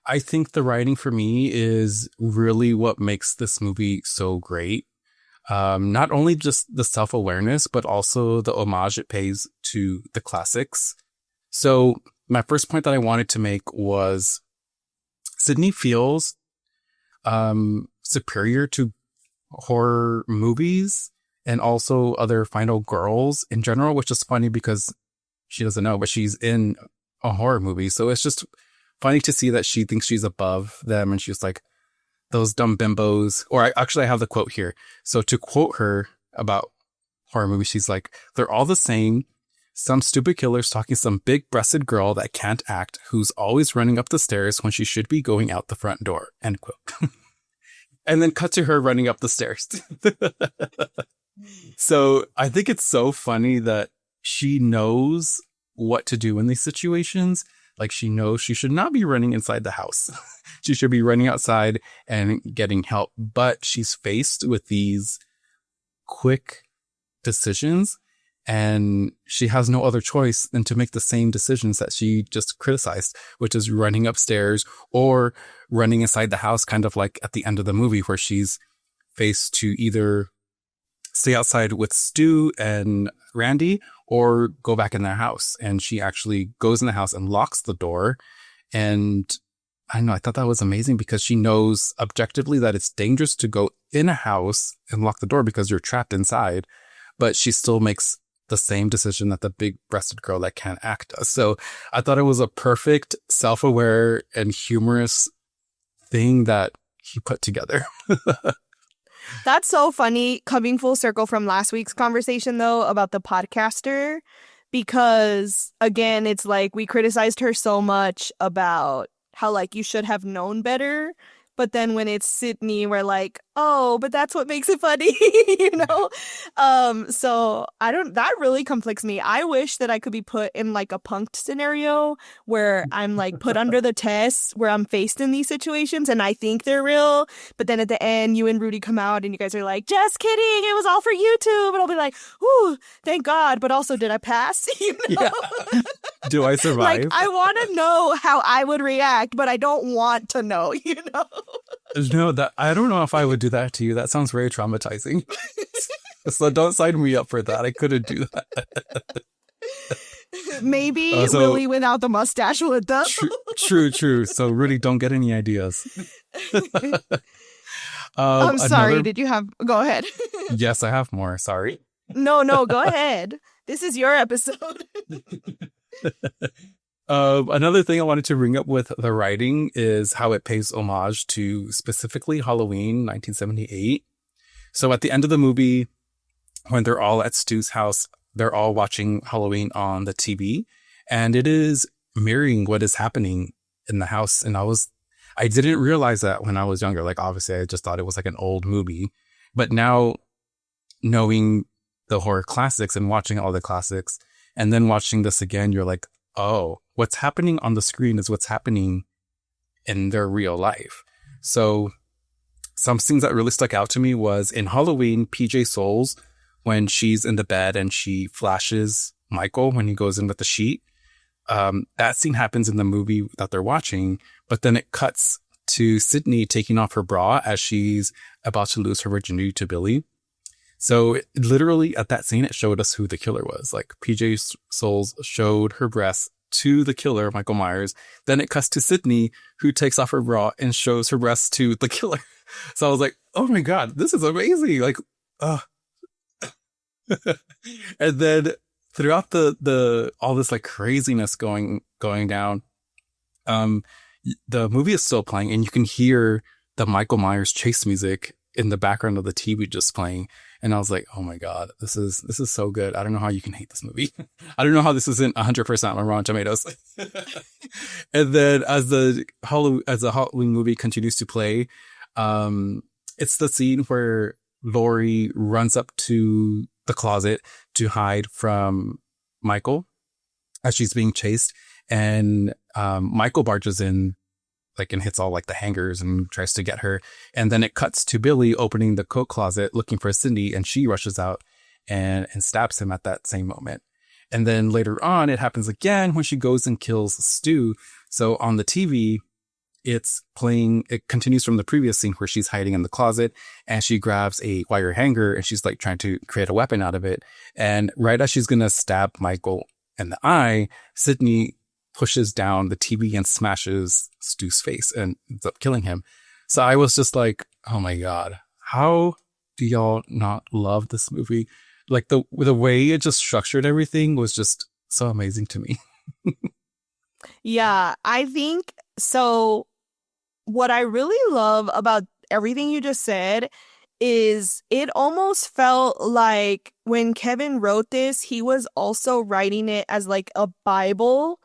I think the writing for me is really what makes this movie so great. Not only just the self-awareness, but also the homage it pays to the classics. So my first point that I wanted to make was Sydney feels superior to horror movies and also other final girls in general, which is funny because she doesn't know, but she's in a horror movie. So it's just funny to see that she thinks she's above them and she's like, those dumb bimbos. Or I have the quote here. So to quote her about horror movies, she's like, they're all the same. Some stupid killer's talking some big-breasted girl that can't act, who's always running up the stairs when she should be going out the front door. End quote. And then cut to her running up the stairs. So I think it's so funny that she knows what to do in these situations. Like she knows she should not be running inside the house. She should be running outside and getting help. But she's faced with these quick decisions and she has no other choice than to make the same decisions that she just criticized, which is running upstairs or running inside the house, kind of like at the end of the movie where she's faced to either stay outside with Stu and Randy or go back in their house. And she actually goes in the house and locks the door. And I don't know, I thought that was amazing because she knows objectively that it's dangerous to go in a house and lock the door because you're trapped inside. But she still makes the same decision that the big-breasted girl that can't act does. So I thought it was a perfect, self-aware and humorous thing that he put together. That's so funny, coming full circle from last week's conversation, though, about the podcaster, because, again, it's like we criticized her so much about how, like, you should have known better. But then when it's Sydney, we're like, oh, but that's what makes it funny, you know? So that really conflicts me. I wish that I could be put in like a punked scenario where I'm like put under the test, where I'm faced in these situations and I think they're real. But then at the end, you and Rudy come out and you guys are like, just kidding. It was all for YouTube. And I'll be like, ooh, thank God. But also, did I pass? You know? Yeah. Do I survive? Like, I want to know how I would react, but I don't want to know, you know? No, I don't know if I would do that to you. That sounds very traumatizing. So don't sign me up for that. I couldn't do that. Maybe So- Willie without the mustache would though. True. So really don't get any ideas. I'm sorry. Another- Did you have? Go ahead. Yes, I have more. Sorry. No, go ahead. This is your episode. Another thing I wanted to bring up with the writing is how it pays homage to specifically Halloween 1978. So at the end of the movie, when they're all at Stu's house, they're all watching Halloween on the TV, and it is mirroring what is happening in the house. And I didn't realize that when I was younger. Like, obviously, I just thought it was like an old movie. But now, knowing the horror classics and watching all the classics, and then watching this again, you're like, oh, what's happening on the screen is what's happening in their real life. So some things that really stuck out to me was in Halloween, PJ Souls, when she's in the bed and she flashes Michael when he goes in with the sheet. That scene happens in the movie that they're watching, but then it cuts to Sydney taking off her bra as she's about to lose her virginity to Billy. So literally at that scene, it showed us who the killer was. Like, PJ Souls showed her breasts to the killer, Michael Myers. Then it cuts to Sydney, who takes off her bra and shows her breasts to the killer. So I was like, oh my God, this is amazing. Like, and then throughout the all this like craziness going down, the movie is still playing, and you can hear the Michael Myers chase music in the background of the TV just playing. And I was like, oh my God, this is so good. I don't know how you can hate this movie. I don't know how this isn't 100% on Rotten Tomatoes. And then as the Halloween movie continues to play, it's the scene where Laurie runs up to the closet to hide from Michael as she's being chased. And Michael barges in, like, and hits all like the hangers and tries to get her. And then it cuts to Billy opening the coat closet looking for Cindy, and she rushes out and stabs him at that same moment. And then later on, it happens again when she goes and kills Stu. So on the TV, it's playing, it continues from the previous scene where she's hiding in the closet and she grabs a wire hanger and she's like trying to create a weapon out of it. And right as she's going to stab Michael in the eye, Sydney pushes down the TV and smashes Stu's face and ends up killing him. So I was just like, oh my God, how do y'all not love this movie? Like the way it just structured everything was just so amazing to me. Yeah, I think so. What I really love about everything you just said is it almost felt like when Kevin wrote this, he was also writing it as like a Bible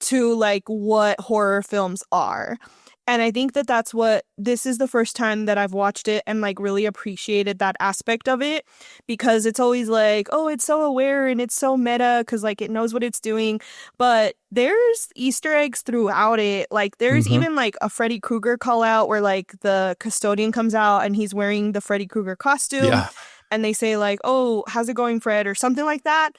to like what horror films are. And I think that that's what, this is the first time that I've watched it and like really appreciated that aspect of it, because it's always like, oh, it's so aware and it's so meta because like it knows what it's doing. But there's Easter eggs throughout it. Like there's even like a Freddy Krueger call out where like the custodian comes out and he's wearing the Freddy Krueger costume. Yeah. And they say like, oh, how's it going, Fred? Or something like that.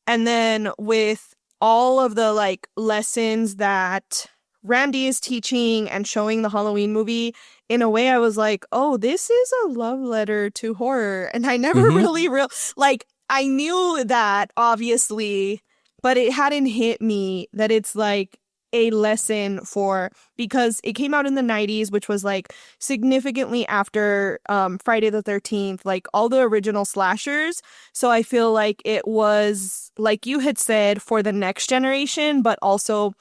And then with all of the like lessons that Randy is teaching and showing the Halloween movie, in a way I was like, oh, this is a love letter to horror. And I never really like, I knew that obviously, but it hadn't hit me that it's like a lesson for, because it came out in the 90s, which was like significantly after Friday the 13th, like all the original slashers. So I feel like it was, like you had said, for the next generation, but also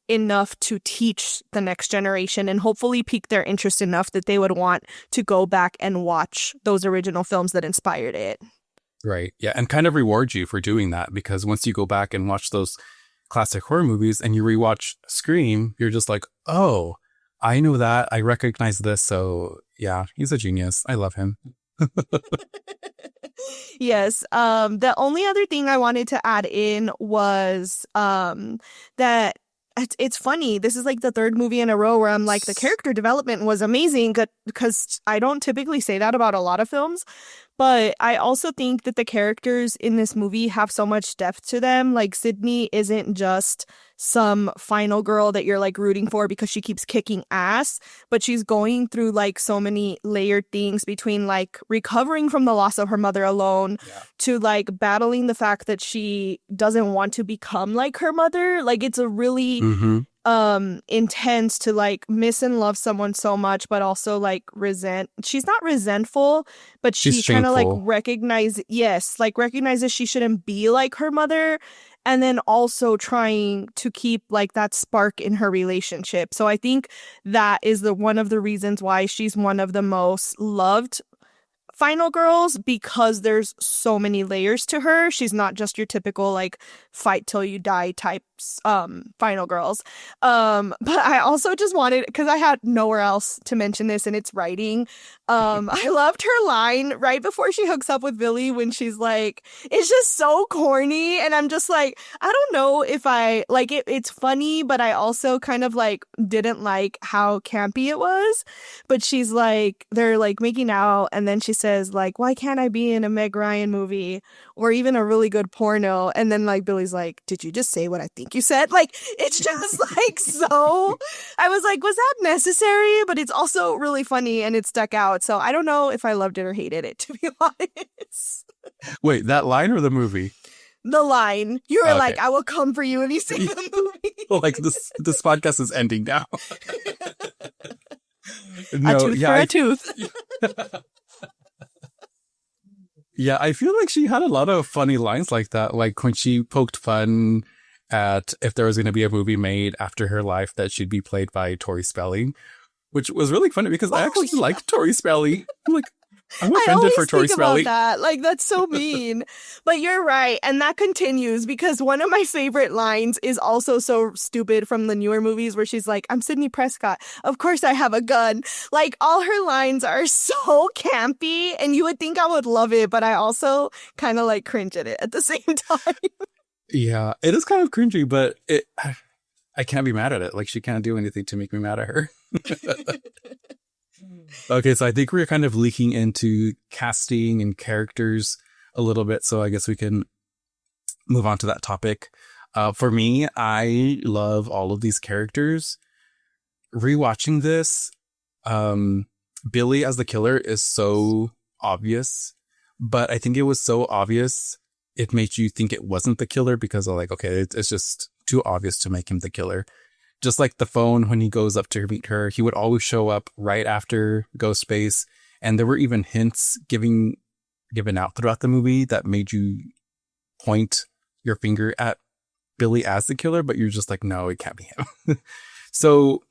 enough to teach the next generation and hopefully pique their interest enough that they would want to go back and watch those original films that inspired it. Right. Yeah. And kind of reward you for doing that, because once you go back and watch those classic horror movies and you rewatch Scream, you're just like, oh, I know that. I recognize this. So yeah, he's a genius. I love him. Yes. The only other thing I wanted to add in was that it's funny. This is like the third movie in a row where I'm like, the character development was amazing, because I don't typically say that about a lot of films. But I also think that the characters in this movie have so much depth to them. Like Sydney isn't just some final girl that you're like rooting for because she keeps kicking ass, but she's going through like so many layered things between like recovering from the loss of her mother alone to like battling the fact that she doesn't want to become like her mother. Like it's a really intense to like miss and love someone so much, but also like she's not resentful, but she kind of like recognizes she shouldn't be like her mother, and then also trying to keep like that spark in her relationship. So I think that is one of the reasons why she's one of the most loved final girls, because there's so many layers to her. She's not just your typical like fight till you die types final girls. But I also just wanted, because I had nowhere else to mention this in its writing, I loved her line right before she hooks up with Billy when she's like, it's just so corny, and I'm just like, I don't know if I like it. It's funny, but I also kind of like didn't like how campy it was. But she's like, they're like making out, and then she says like, why can't I be in a Meg Ryan movie or even a really good porno? And then like Billy's like, did you just say what I think you said? Like, it's just like, so I was like, was that necessary? But it's also really funny and it stuck out. So I don't know if I loved it or hated it, to be honest. Wait, that line or the movie? The line. You were like, I will come for you if you see the movie. Like this podcast is ending now. A tooth for a tooth. Yeah, I feel like she had a lot of funny lines like that. Like when she poked fun at if there was going to be a movie made after her life that she'd be played by Tori Spelling, which was really funny because I actually like Tori Spelling. I'm offended for Tori Spelling. About that. Like, that's so mean. But you're right. And that continues because one of my favorite lines is also so stupid from the newer movies where she's like, I'm Sidney Prescott. Of course I have a gun. Like, all her lines are so campy and you would think I would love it, but I also kind of like cringe at it at the same time. Yeah, it is kind of cringy, but I can't be mad at it. Like, she can't do anything to make me mad at her. Okay, so I think we're kind of leaking into casting and characters a little bit, so I guess we can move on to that topic. For me, I love all of these characters. Rewatching this, Billy as the killer is so obvious, but I think it was so obvious it made you think it wasn't the killer because of like, okay, it's just too obvious to make him the killer. Just like the phone, when he goes up to meet her, he would always show up right after Ghostface. And there were even hints given out throughout the movie that made you point your finger at Billy as the killer, but you're just like, no, it can't be him. So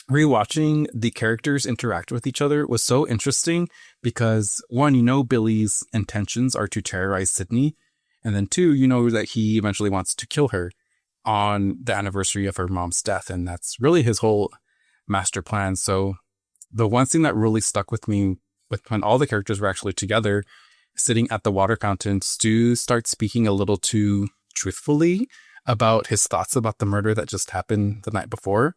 rewatching the characters interact with each other was so interesting because one, Billy's intentions are to terrorize Sydney. And then two, that he eventually wants to kill her on the anniversary of her mom's death. And that's really his whole master plan. So the one thing that really stuck with me when all the characters were actually together, sitting at the water fountain, Stu starts speaking a little too truthfully about his thoughts about the murder that just happened the night before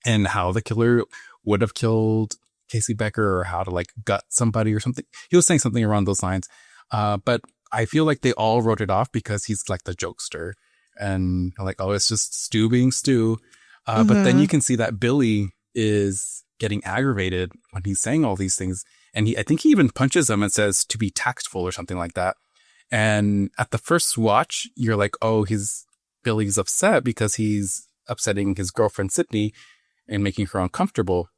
and how the killer would have killed Casey Becker or how to like gut somebody or something. He was saying something around those lines. But I feel like they all wrote it off because he's like the jokester. And like, oh, it's just Stu being Stu. But then you can see that Billy is getting aggravated when he's saying all these things. And I think he even punches him and says to be tactful or something like that. And at the first watch, you're like, oh, Billy's upset because he's upsetting his girlfriend, Sydney, and making her uncomfortable.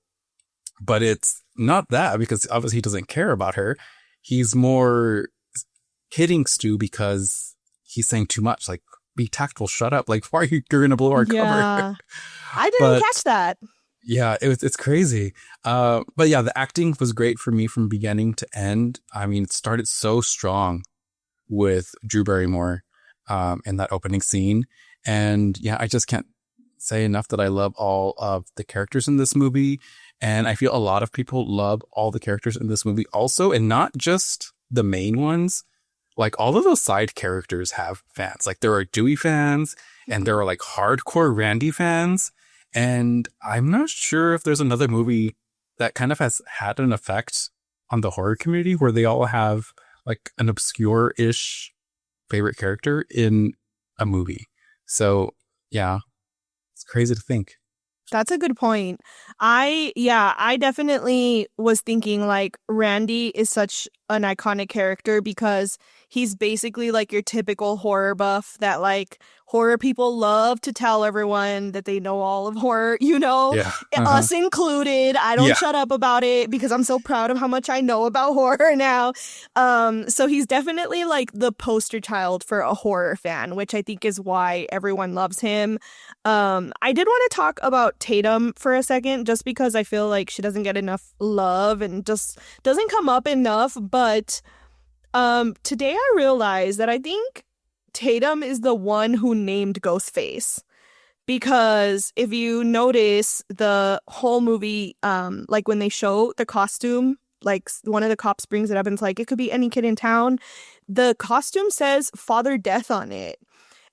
But it's not that because obviously he doesn't care about her. He's more hitting Stu because he's saying too much. Like, be tactful, shut up. Like, why are you going to blow our cover? I didn't catch that. Yeah, it's crazy. But yeah, the acting was great for me from beginning to end. I mean, it started so strong with Drew Barrymore in that opening scene. And yeah, I just can't say enough that I love all of the characters in this movie. And I feel a lot of people love all the characters in this movie also, and not just the main ones. Like all of those side characters have fans. Like there are Dewey fans and there are like hardcore Randy fans. And I'm not sure if there's another movie that kind of has had an effect on the horror community where they all have like an obscure-ish favorite character in a movie. So yeah, it's crazy to think. That's a good point. I definitely was thinking like Randy is such an iconic character because he's basically like your typical horror buff that like horror people love to tell everyone that they know all of horror, Yeah. us included. I don't Yeah. shut up about it because I'm so proud of how much I know about horror now. So he's definitely like the poster child for a horror fan, which I think is why everyone loves him. I did want to talk about Tatum for a second, just because I feel like she doesn't get enough love and just doesn't come up enough. But today I realized that I think Tatum is the one who named Ghostface. Because if you notice the whole movie, like when they show the costume, like one of the cops brings it up and it's like, it could be any kid in town. The costume says Father Death on it.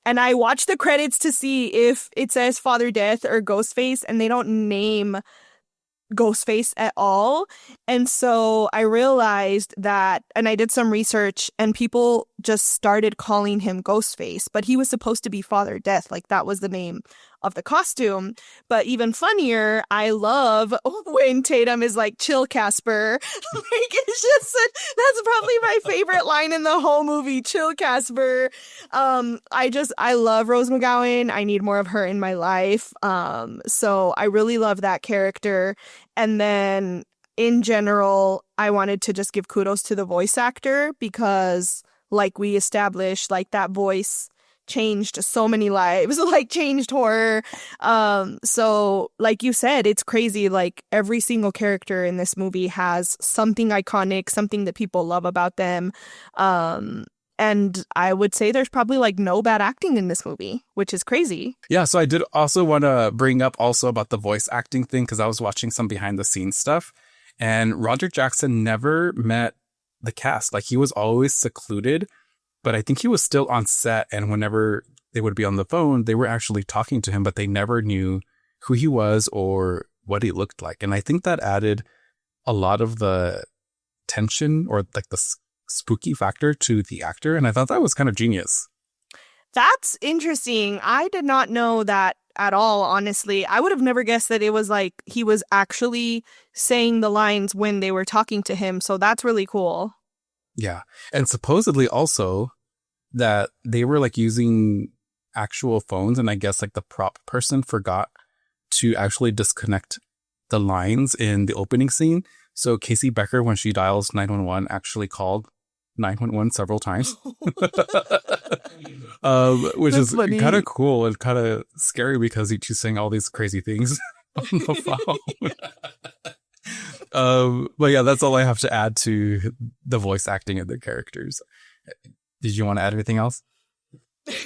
And I watched the credits to see if it says Father Death or Ghostface, and they don't name Ghostface at all. And so I realized that, and I did some research, and people just started calling him Ghostface, but he was supposed to be Father Death. Like that was the name of the costume. But even funnier, I love when Tatum is like, chill, Casper. Like it's just that's probably my favorite line in the whole movie, chill, Casper. I love Rose McGowan. I need more of her in my life. So I really love that character. And then in general, I wanted to just give kudos to the voice actor because like we established, like that voice changed so many lives, like changed horror. So like you said, it's crazy. Like every single character in this movie has something iconic, something that people love about them. And I would say there's probably like no bad acting in this movie, which is crazy. Yeah, so I did also want to bring up also about the voice acting thing because I was watching some behind the scenes stuff, and Roger Jackson never met the cast. Like he was always secluded, but I think he was still on set, and whenever they would be on the phone, they were actually talking to him, but they never knew who he was or what he looked like. And I think that added a lot of the tension or like the spooky factor to the actor, and I thought that was kind of genius. That's interesting. I did not know that at all, honestly. I would have never guessed that it was like he was actually saying the lines when they were talking to him, so that's really cool. Yeah. And supposedly also that they were like using actual phones, and I guess like the prop person forgot to actually disconnect the lines in the opening scene. So Casey Becker, when she dials 911, actually called 911 several times, which That's is funny. kind of cool and kind of scary because she's saying all these crazy things on the phone. But yeah, that's all I have to add to the voice acting of the characters. Did you want to add anything else?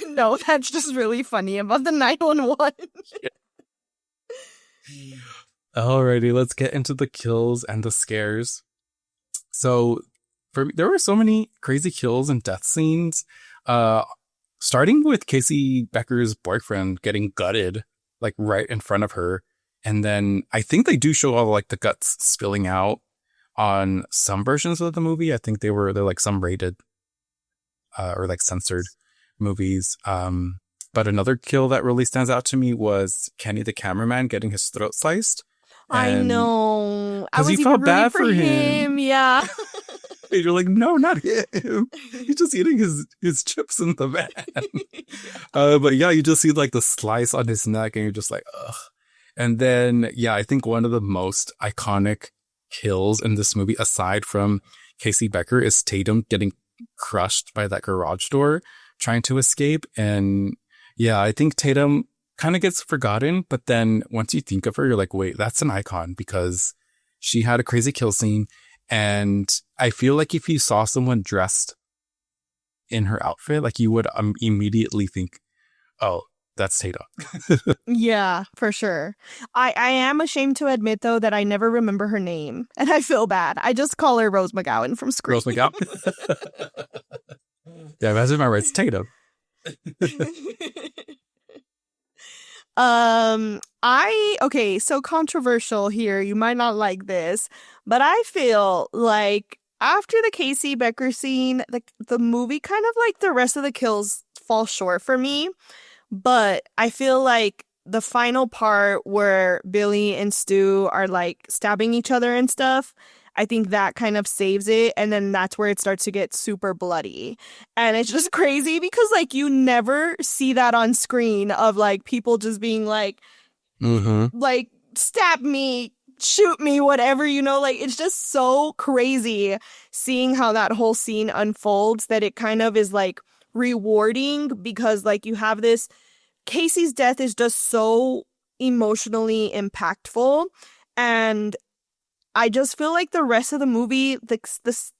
No, that's just really funny about the 911. Alrighty, let's get into the kills and the scares. So for me, there were so many crazy kills and death scenes. Starting with Casey Becker's boyfriend getting gutted like right in front of her. And then I think they do show all like the guts spilling out on some versions of the movie. I think they're like some rated or like censored movies. But another kill that really stands out to me was Kenny the cameraman getting his throat sliced. I know. I 'cause was you even felt rooting bad for for him. Yeah. And you're like, no, not him. He's just eating his chips in the van. But yeah, you just see like the slice on his neck and you're just like, ugh. And then, yeah, I think one of the most iconic kills in this movie, aside from Casey Becker, is Tatum getting crushed by that garage door trying to escape. And yeah, I think Tatum kind of gets forgotten, but then once you think of her, you're like, wait, that's an icon because she had a crazy kill scene. And I feel like if you saw someone dressed in her outfit, like you would immediately think, oh, that's Tatum. Yeah, for sure. I am ashamed to admit, though, that I never remember her name, and I feel bad. I just call her Rose McGowan from Scream. Rose McGowan. Yeah, imagine my rights, Tatum. Okay, so controversial here. You might not like this, but I feel like after the Casey Becker scene, the movie kind of like the rest of the kills fall short for me. But I feel like the final part where Billy and Stu are like stabbing each other and stuff, I think that kind of saves it. And then that's where it starts to get super bloody. And it's just crazy because like you never see that on screen of like people just being like stab me, shoot me, whatever, like it's just so crazy seeing how that whole scene unfolds that it kind of is like rewarding because like you have this Casey's death is just so emotionally impactful, and I just feel like the rest of the movie,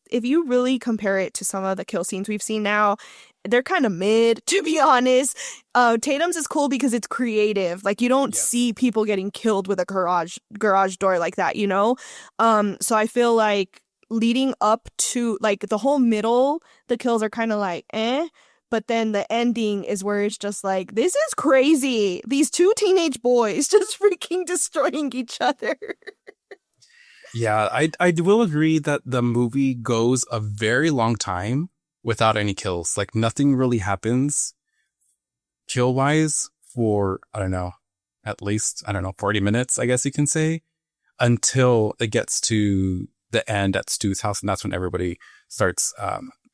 if you really compare it to some of the kill scenes we've seen now, they're kind of mid, to be honest. Tatum's is cool because it's creative. Like you don't see people getting killed with a garage door like that, So I feel like leading up to like the whole middle, the kills are kind of like but then the ending is where it's just like, this is crazy. These two teenage boys just freaking destroying each other. Yeah, I will agree that the movie goes a very long time without any kills. Like nothing really happens kill-wise for, at least, 40 minutes, I guess you can say, until it gets to the end at Stu's house. And that's when everybody starts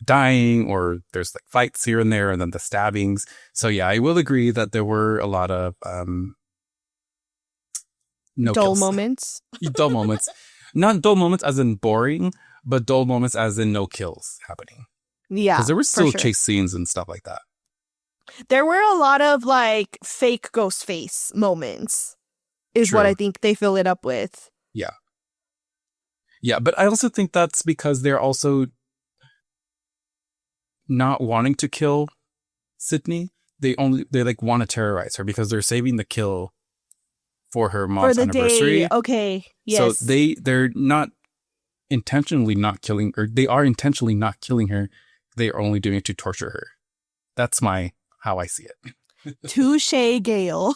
dying, or there's like fights here and there, and then the stabbings. So yeah, I will agree that there were a lot of no dull kills. moments. Dull moments. Not dull moments as in boring, but dull moments as in no kills happening. Yeah, because there were still sure. chase scenes and stuff like that. There were a lot of like fake Ghostface moments is True. what I think they fill it up with. Yeah, but I also think that's because they're also not wanting to kill Sydney. They like want to terrorize her because they're saving the kill for her mom's anniversary. Day. Okay. Yes. So they're not intentionally not killing, or they are intentionally not killing her. They are only doing it to torture her. That's how I see it. Touche, Gail.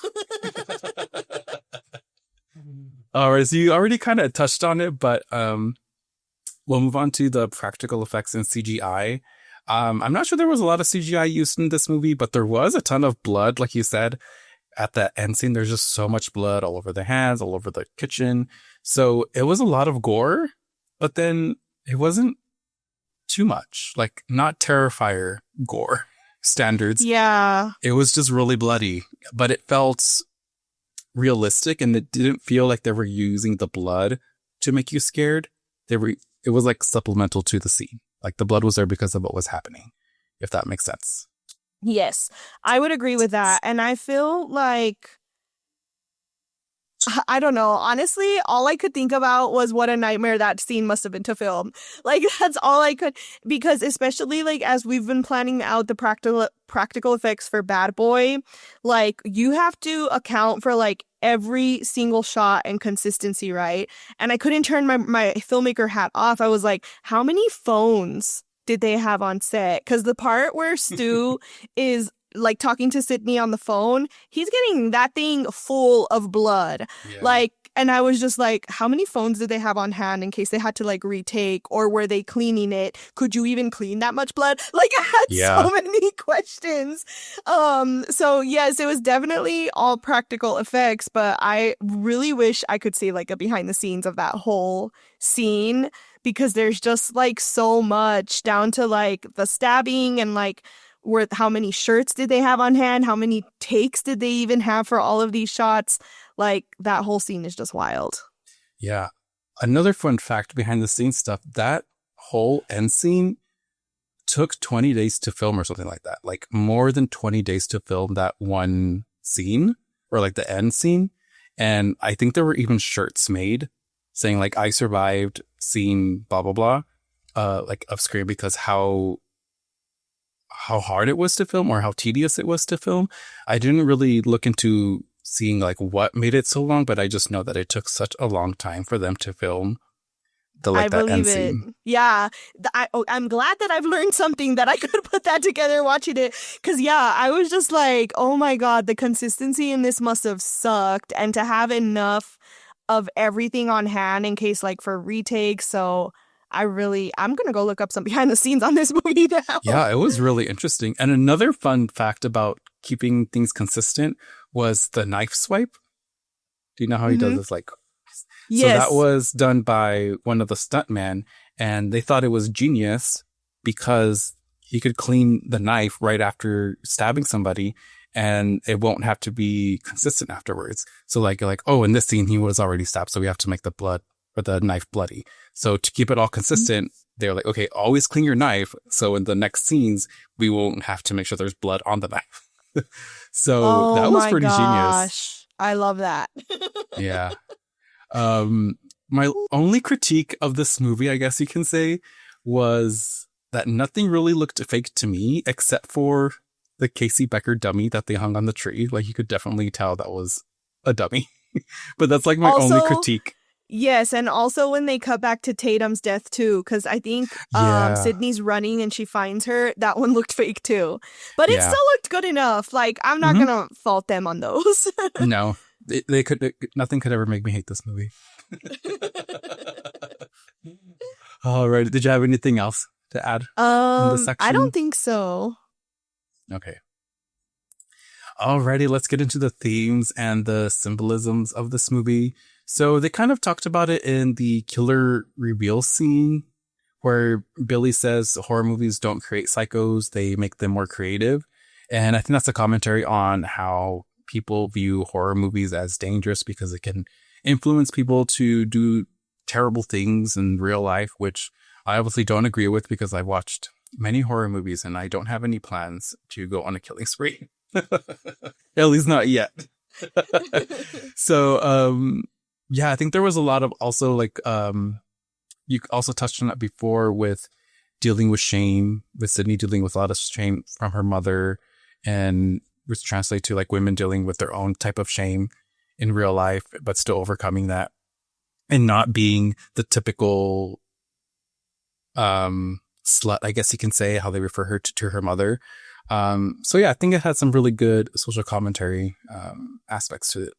All right, so you already kind of touched on it, but we'll move on to the practical effects and CGI. I'm not sure there was a lot of CGI used in this movie, but there was a ton of blood, like you said. At that end scene, there's just so much blood all over the hands, all over the kitchen. So it was a lot of gore, but then it wasn't too much, like not Terrifier gore standards. Yeah. It was just really bloody, but it felt realistic, and it didn't feel like they were using the blood to make you scared. It was like supplemental to the scene. Like the blood was there because of what was happening, if that makes sense. Yes, I would agree with that. And I feel like, I don't know, honestly, all I could think about was what a nightmare that scene must have been to film. Like, that's all I could, because especially like as we've been planning out the practical effects for Bad Boy, like you have to account for like every single shot and consistency, right? And I couldn't turn my filmmaker hat off. I was like, how many phones did they have on set? Because the part where Stu is like talking to Sydney on the phone, he's getting that thing full of blood. Yeah. Like, and I was just like, how many phones did they have on hand in case they had to like retake, or were they cleaning it? Could you even clean that much blood? Like, I had so many questions. So yes, it was definitely all practical effects, but I really wish I could see like a behind the scenes of that whole scene, because there's just like so much, down to like the stabbing and like how many shirts did they have on hand? How many takes did they even have for all of these shots? Like that whole scene is just wild. Yeah. Another fun fact behind the scenes stuff, that whole end scene took 20 days to film or something like that. Like more than 20 days to film that one scene, or like the end scene. And I think there were even shirts made saying like, I survived scene blah, blah, blah, like of screen, because how hard it was to film, or how tedious it was to film. I didn't really look into seeing like what made it so long, but I just know that it took such a long time for them to film I that end believe it. scene. Yeah. I'm glad that I've learned something that I could put that together watching it. Because, yeah, I was just like, oh my God, the consistency in this must have sucked. And to have enough of everything on hand in case, like, for retakes. So I'm going to go look up some behind the scenes on this movie now. Yeah, it was really interesting. And another fun fact about keeping things consistent was the knife swipe. Do you know how he does this? Like, so Yes. that was done by one of the stuntmen, and they thought it was genius because he could clean the knife right after stabbing somebody, and it won't have to be consistent afterwards. So like, you're like, oh, in this scene he was already stabbed, so we have to make the blood or the knife bloody. So to keep it all consistent, they're like, okay, always clean your knife, so in the next scenes we won't have to make sure there's blood on the knife. So that was pretty genius. I love that. Yeah. My only critique of this movie, I guess you can say, was that nothing really looked fake to me except for the Casey Becker dummy that they hung on the tree. Like, you could definitely tell that was a dummy. But that's like my only critique. Yes, and also when they cut back to Tatum's death too, because I think Sydney's running and she finds her, that one looked fake too. But it still looked good enough. Like, I'm not gonna fault them on those. No. Nothing could ever make me hate this movie. All right. Did you have anything else to add in this section? I don't think so. Okay. Alrighty, let's get into the themes and the symbolisms of this movie. So they kind of talked about it in the killer reveal scene where Billy says horror movies don't create psychos, they make them more creative. And I think that's a commentary on how people view horror movies as dangerous because it can influence people to do terrible things in real life, which I obviously don't agree with because I've watched many horror movies and I don't have any plans to go on a killing spree. At least not yet. So, yeah, I think there was a lot of also like, you also touched on that before with dealing with shame, with Sydney dealing with a lot of shame from her mother, and which translate to like women dealing with their own type of shame in real life, but still overcoming that and not being the typical slut, I guess you can say, how they refer her to her mother. So yeah, I think it had some really good social commentary aspects to it.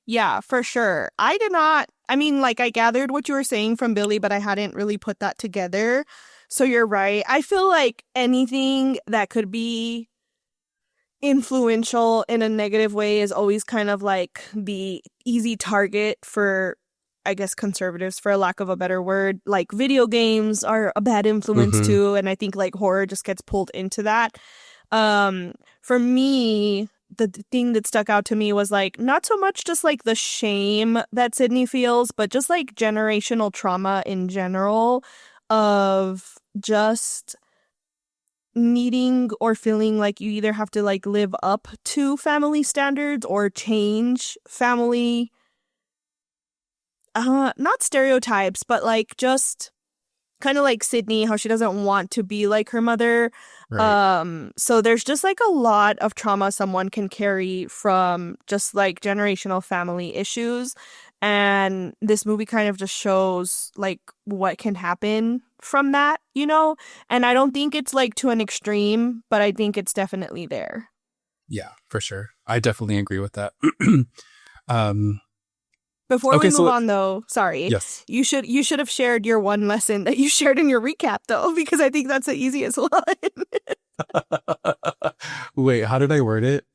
Yeah, for sure. I gathered what you were saying from Billy, but I hadn't really put that together. So you're right. I feel like anything that could be influential in a negative way is always kind of like the easy target for, I guess, conservatives, for a lack of a better word. Like, video games are a bad influence too, and I think like horror just gets pulled into that. For me, the thing that stuck out to me was like not so much just like the shame that Sydney feels, but just like generational trauma in general of just needing or feeling like you either have to like live up to family standards or change family not stereotypes, but like just kind of like Sydney, how she doesn't want to be like her mother. Right. So there's just like a lot of trauma someone can carry from just like generational family issues, and this movie kind of just shows like what can happen from that, you know? And I don't think it's like to an extreme, but I think it's definitely there. Yeah, for sure. I definitely agree with that. Before we move on, though, sorry. Yes. You should have shared your one lesson that you shared in your recap, though, because I think that's the easiest one. Wait, how did I word it?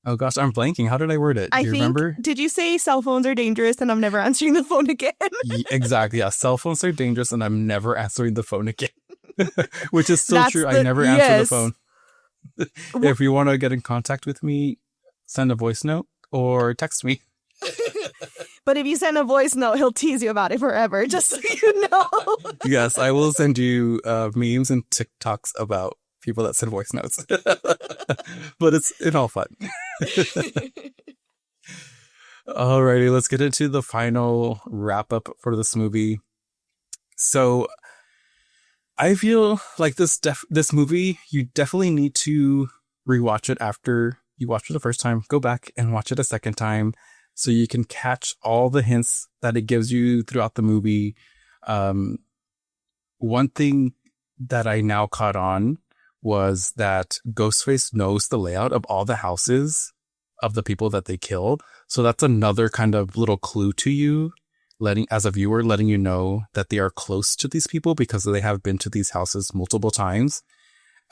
Oh gosh, I'm blanking. How did I word it? Do you remember? Did you say cell phones are dangerous and I'm never answering the phone again? Exactly. Yeah, cell phones are dangerous and I'm never answering the phone again. Which is so true. I never answer the phone. If you want to get in contact with me, send a voice note or text me. But if you send a voice note, he'll tease you about it forever, just so you know. Yes, I will send you memes and TikToks about people that send voice notes. But it's all fun. Alrighty, let's get into the final wrap up for this movie. So I feel like this movie, you definitely need to rewatch it after you watch it the first time. Go back and watch it a second time. so you can catch all the hints that it gives you throughout the movie. One thing that I now caught on was that Ghostface knows the layout of all the houses of the people that they killed. So that's another kind of little clue to you, as a viewer, letting you know that they are close to these people because they have been to these houses multiple times.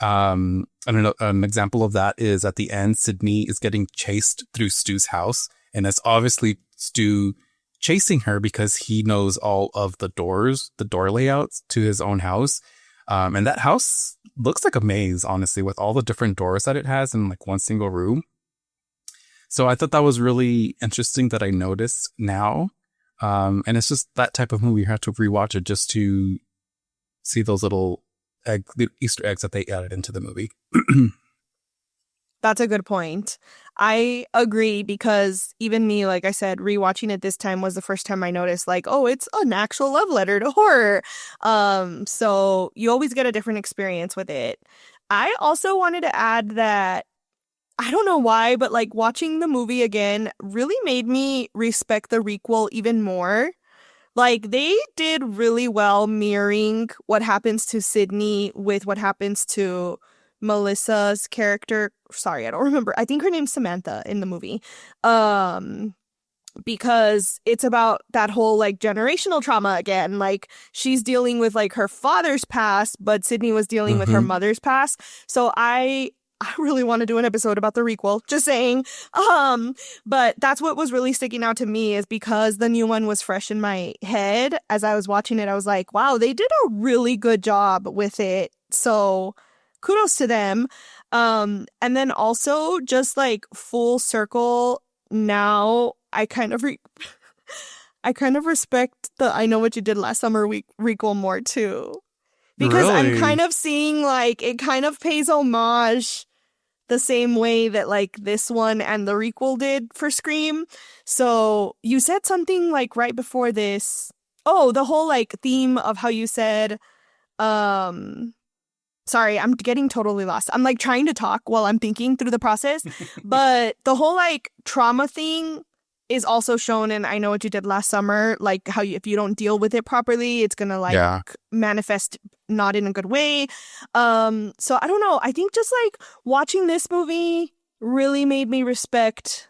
And an example of that is at the end, Sydney is getting chased through Stu's house, and it's obviously Stu chasing her because he knows all of the door layouts to his own house. And that house looks like a maze, honestly, with all the different doors that it has in like one single room. So I thought that was really interesting that I noticed now. And it's just that type of movie. You have to rewatch it just to see those little Easter eggs that they added into the movie. That's a good point. I agree, because even me, like I said, rewatching it this time was the first time I noticed, like, oh, it's an actual love letter to horror. So you always get a different experience with it. I also wanted to add that I don't know why, but like watching the movie again really made me respect the requel even more. Like, they did really well mirroring what happens to Sydney with what happens to Melissa's character. Sorry, I don't remember. I think her name's Samantha in the movie. Because it's about that whole like generational trauma again. Like, she's dealing with like her father's past, but Sydney was dealing with her mother's past. So I really want to do an episode about the requel, just saying. But that's what was really sticking out to me, is because the new one was fresh in my head. As I was watching it, I was like, wow, they did a really good job with it. So kudos to them. And then also just like full circle, now I kind of respect the I Know What You Did Last Summer requel more too. Because Really? I'm kind of seeing like it kind of pays homage the same way that like this one and the requel did for Scream. So you said something like right before this. Oh, the whole like theme of how you said, sorry, I'm getting totally lost. I'm like trying to talk while I'm thinking through the process. But the whole like trauma thing is also shown in I Know What You Did Last Summer, like how if you don't deal with it properly, it's gonna like manifest not in a good way. So I don't know. I think just like watching this movie really made me respect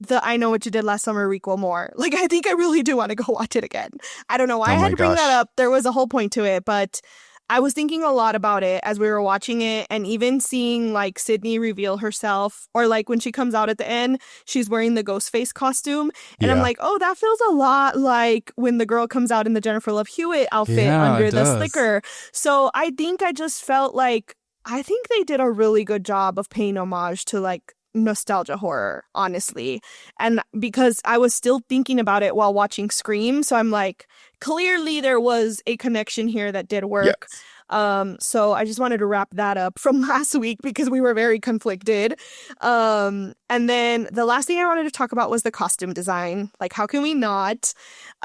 the I Know What You Did Last Summer requel more. Like, I think I really do want to go watch it again. I don't know why I had to bring that up. There was a whole point to it, but I was thinking a lot about it as we were watching it, and even seeing like Sydney reveal herself, or like when she comes out at the end, she's wearing the Ghostface costume, and I'm like, oh, that feels a lot like when the girl comes out in the Jennifer Love Hewitt outfit under the slicker. So I think I just felt like I think they did a really good job of paying homage to like nostalgia horror, honestly. And because I was still thinking about it while watching Scream, so I'm like, clearly there was a connection here that did work. So I just wanted to wrap that up from last week because we were very conflicted. And then the last thing I wanted to talk about was the costume design. Like, how can we not?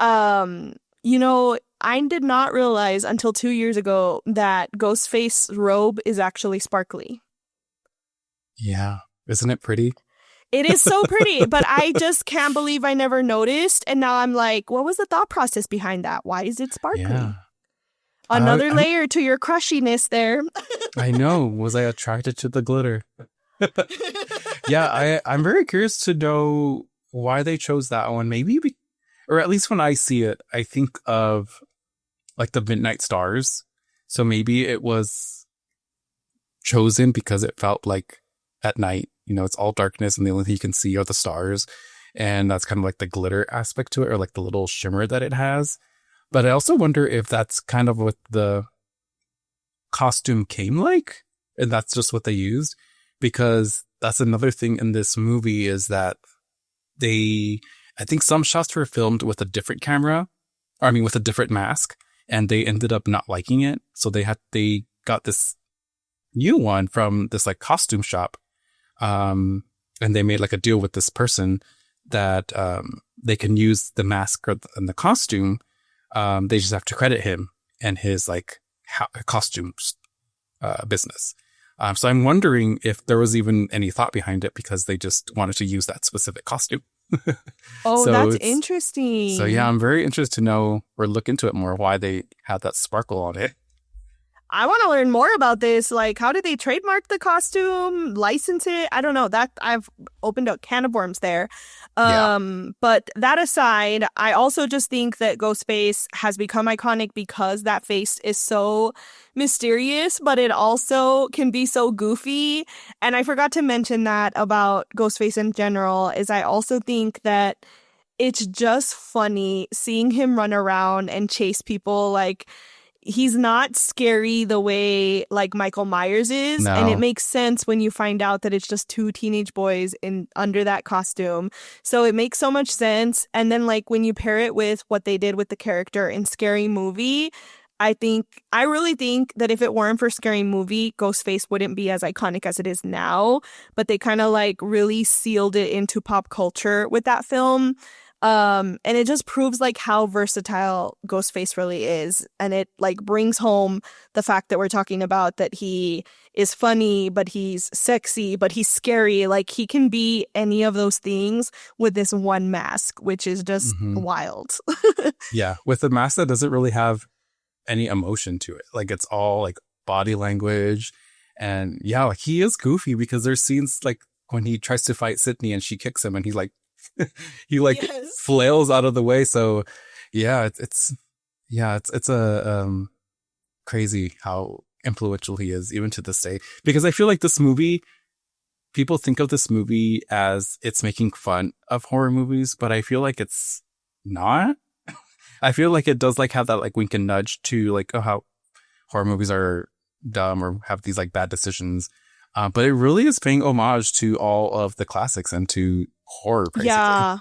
You know, I did not realize until 2 years ago that Ghostface's robe is actually sparkly. Yeah. Isn't it pretty? It is so pretty, but I just can't believe I never noticed. And now I'm like, what was the thought process behind that? Why is it sparkly? Yeah. Another layer to your crushiness there. I know. Was I attracted to the glitter? Yeah, I'm very curious to know why they chose that one. Maybe, or at least when I see it, I think of like the Midnight Stars. So maybe it was chosen because it felt like at night, you know, it's all darkness and the only thing you can see are the stars. And that's kind of like the glitter aspect to it, or like the little shimmer that it has. But I also wonder if that's kind of what the costume came like, and that's just what they used. Because that's another thing in this movie is that I think some shots were filmed with a different camera, or I mean with a different mask, and they ended up not liking it. So they got this new one from this like costume shop. And they made like a deal with this person that they can use the mask and the costume. They just have to credit him and his like costumes business. So I'm wondering if there was even any thought behind it because they just wanted to use that specific costume. Oh, So that's it's so yeah, interesting. I'm very interested to know or look into it more why they have that sparkle on it. I want to learn more about this. Like, how did they trademark the costume, license it? I don't know. That I've opened a can of worms there. Yeah. But that aside, I also just think that Ghostface has become iconic because that face is so mysterious, but it also can be so goofy. And I forgot to mention that about Ghostface in general, is I also think that it's just funny seeing him run around and chase people. Like, he's not scary the way like Michael Myers is, and it No. makes sense when you find out that it's just two teenage boys in under that costume. So it makes so much sense. And then like when you pair it with what they did with the character in Scary Movie, I really think that if it weren't for Scary Movie, Ghostface wouldn't be as iconic as it is now, but they kind of like really sealed it into pop culture with that film. And it just proves like how versatile Ghostface really is. And it like brings home the fact that we're talking about that he is funny, but he's sexy, but he's scary. Like he can be any of those things with this one mask, which is just Hmm. wild. Yeah. With the mask that doesn't really have any emotion to it. Like it's all like body language. And yeah, like he is goofy because there's scenes like when he tries to fight Sydney and she kicks him and he like he like Yes. flails out of the way. So yeah, it's a crazy how influential he is even to this day. Because I feel like this movie, people think of this movie as it's making fun of horror movies, but I feel like it's not. I feel like it does like have that like wink and nudge to like, oh, how horror movies are dumb or have these like bad decisions. But it really is paying homage to all of the classics and to horror, basically. Yeah,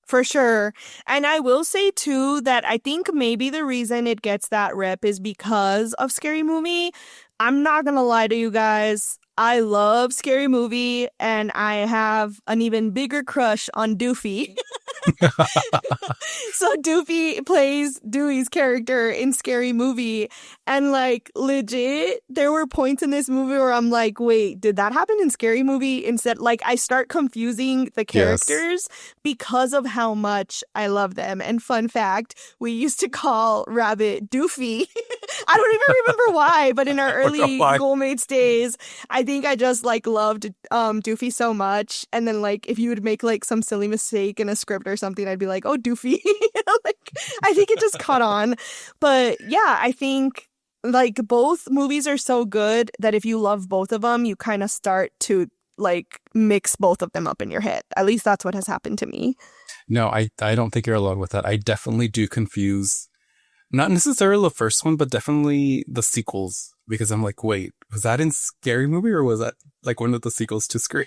for sure. And I will say too that I think maybe the reason it gets that rep is because of Scary Movie. I'm not gonna lie to you guys. I love Scary Movie and I have an even bigger crush on Doofy. So Doofy plays Dewey's character in Scary Movie. And like legit, there were points in this movie where I'm like, wait, did that happen in Scary Movie? Instead, like I start confusing the Yes. characters because of how much I love them. And fun fact, we used to call Rabbit Doofy. I don't even remember why, but in our I don't know early why. Goldmates days, I think I just like loved Doofy so much. And then like if you would make like some silly mistake in a script or something, I'd be like, oh, Doofy. Like I think it just caught on. But yeah, I think like both movies are so good that if you love both of them, you kind of start to like mix both of them up in your head. At least that's what has happened to me. No, I don't think you're alone with that. I definitely do confuse not necessarily the first one, but definitely the sequels because I'm like, wait, was that in Scary Movie or was that like one of the sequels to Scream?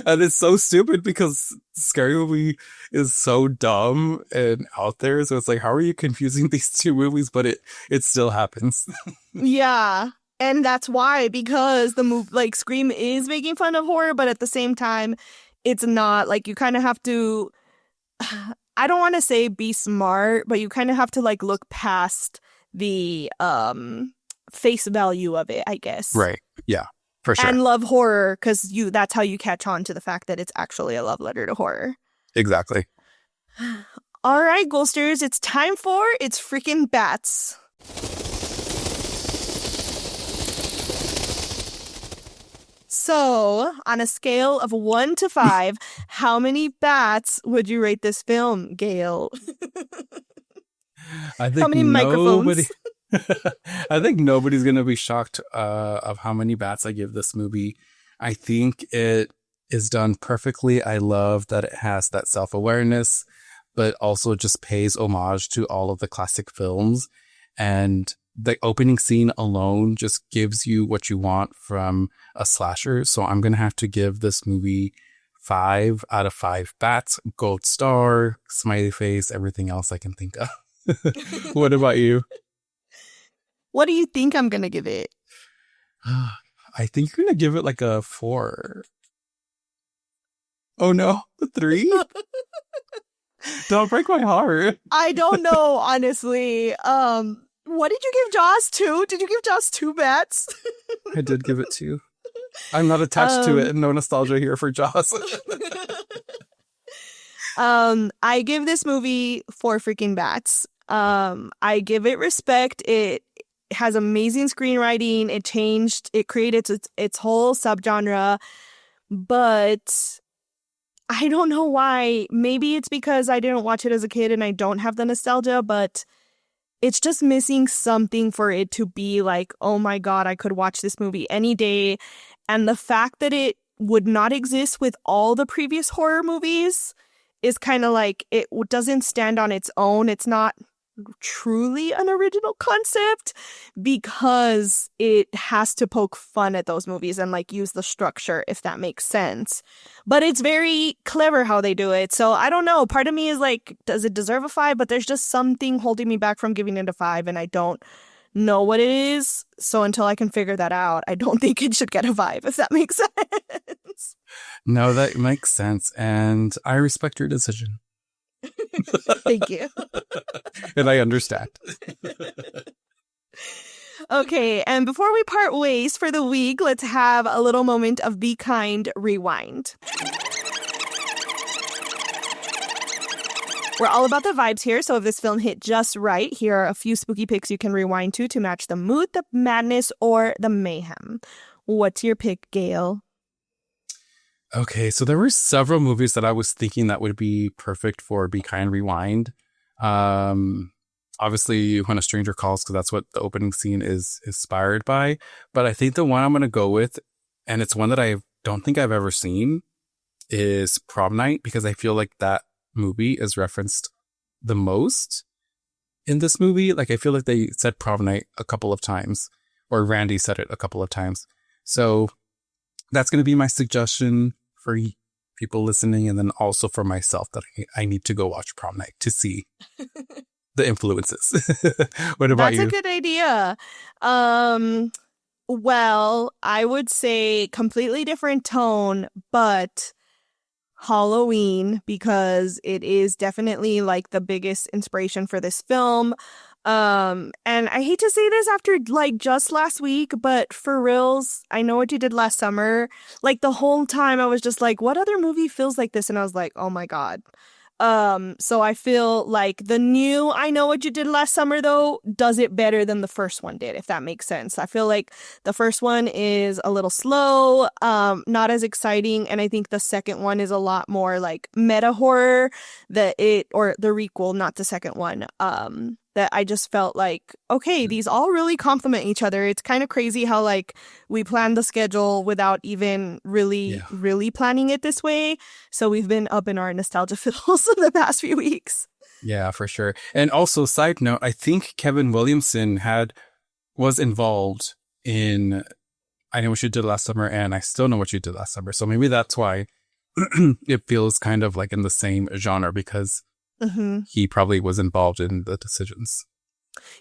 And it's so stupid because Scary Movie is so dumb and out there. So it's like, how are you confusing these two movies? But it still happens. Yeah. And that's why, because the move like Scream is making fun of horror, but at the same time, it's not like you kind of have to I don't want to say be smart, but you kind of have to like look past the face value of it, I guess. Right. Yeah, for sure. And love horror because you that's how you catch on to the fact that it's actually a love letter to horror. Exactly. All right, Ghosters, it's time for It's Freaking Bats. So, on a scale of 1 to 5, how many bats would you rate this film, Gail? I How think many nobody microphones? I think nobody's gonna be shocked of how many bats I give this movie. I think it is done perfectly. I love that it has that self-awareness, but also just pays homage to all of the classic films. And the opening scene alone just gives you what you want from a slasher. So I'm gonna have to give this movie 5 out of 5 bats, gold star, smiley face, everything else I can think of. What about you? What do you think I'm going to give it? I think you're gonna give it like a 4. Oh no, a 3? Don't break my heart. I don't know, honestly. What did you give Jaws 2? Did you give Jaws 2 bats? I did give it 2. I'm not attached to it, Um, and no nostalgia here for Jaws. I give this movie 4 freaking bats. I give it respect. It has amazing screenwriting. It created its whole subgenre, but I don't know why. Maybe it's because I didn't watch it as a kid and I don't have the nostalgia, but it's just missing something for it to be like, oh my God, I could watch this movie any day. And the fact that it would not exist with all the previous horror movies is kind of like, it doesn't stand on its own. It's not truly an original concept because it has to poke fun at those movies and like use the structure, if that makes sense. But it's very clever how they do it. So I don't know. Part of me is like, does it deserve a 5? But there's just something holding me back from giving it a 5, and I don't know what it is. So until I can figure that out, I don't think it should get a 5, if that makes sense. No, that makes sense. And I respect your decision. Thank you. And I understand. Okay, and before we part ways for the week, let's have a little moment of Be Kind Rewind. We're all about the vibes here, so if this film hit just right, here are a few spooky picks you can rewind to match the mood, the madness, or the mayhem. What's your pick, Gail? Okay, so there were several movies that I was thinking that would be perfect for Be Kind Rewind. Obviously, When a Stranger Calls, because that's what the opening scene is inspired by. But I think the one I'm going to go with, and it's one that I don't think I've ever seen, is Prom Night, because I feel like that movie is referenced the most in this movie. Like, I feel like they said Prom Night a couple of times, or Randy said it a couple of times. So that's going to be my suggestion for people listening, and then also for myself, that I need to go watch Prom Night to see the influences. What about you? That's a good idea. Well, I would say completely different tone, but Halloween, because it is definitely like the biggest inspiration for this film. And I hate to say this after like just last week, but for reals, I Know What You Did Last Summer. Like the whole time I was just like, what other movie feels like this? And I was like, oh my God. So I feel like the new I Know What You Did Last Summer, though, does it better than the first one did, if that makes sense. I feel like the first one is a little slow, not as exciting, and I think the second one is a lot more like meta horror, or the requel, not the second one. That I just felt like, okay, these all really complement each other. It's kind of crazy how like we planned the schedule without even really planning it this way. So we've been up in our nostalgia fiddles in the past few weeks. Yeah, for sure. And also, side note, I think Kevin Williamson was involved in I Know What You Did Last Summer, and I Still Know What You Did Last Summer. So maybe that's why it feels kind of like in the same genre, because he probably was involved in the decisions.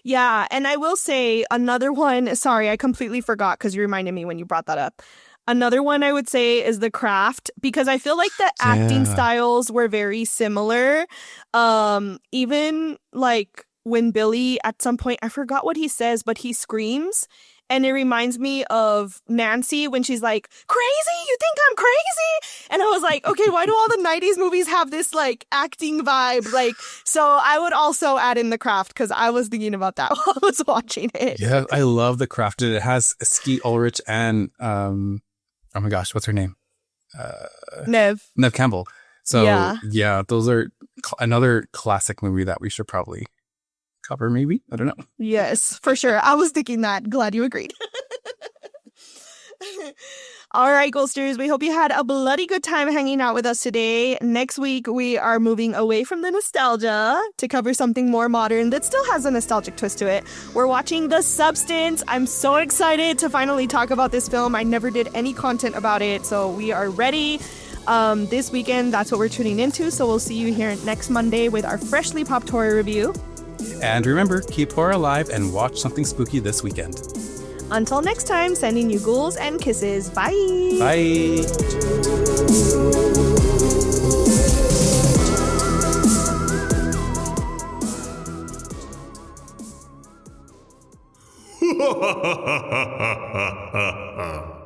Yeah, and I will say another one, sorry, I completely forgot because you reminded me when you brought that up. Another one I would say is The Craft, because I feel like the acting styles were very similar. Even like when Billy, at some point, I forgot what he says, but he screams. And it reminds me of Nancy when she's like, crazy? You think I'm crazy? And I was like, okay, why do all the 90s movies have this like acting vibe? Like, so I would also add in The Craft because I was thinking about that while I was watching it. Yeah, I love The Craft. It has Skeet Ulrich and, oh my gosh, what's her name? Nev Campbell. So yeah, those are another classic movie that we should probably cover, maybe. I don't know. Yes, for sure. I was thinking that. Glad you agreed. All right, Ghosters, we hope you had a bloody good time hanging out with us today. Next week, we are moving away from the nostalgia to cover something more modern that still has a nostalgic twist to it. We're watching The Substance. I'm so excited to finally talk about this film. I never did any content about it, so we are ready. This weekend, that's what we're tuning into, so we'll see you here next Monday with our freshly popped horror review. And remember, keep horror alive and watch something spooky this weekend. Until next time, sending you ghouls and kisses. Bye. Bye. Ha ha ha ha ha ha ha.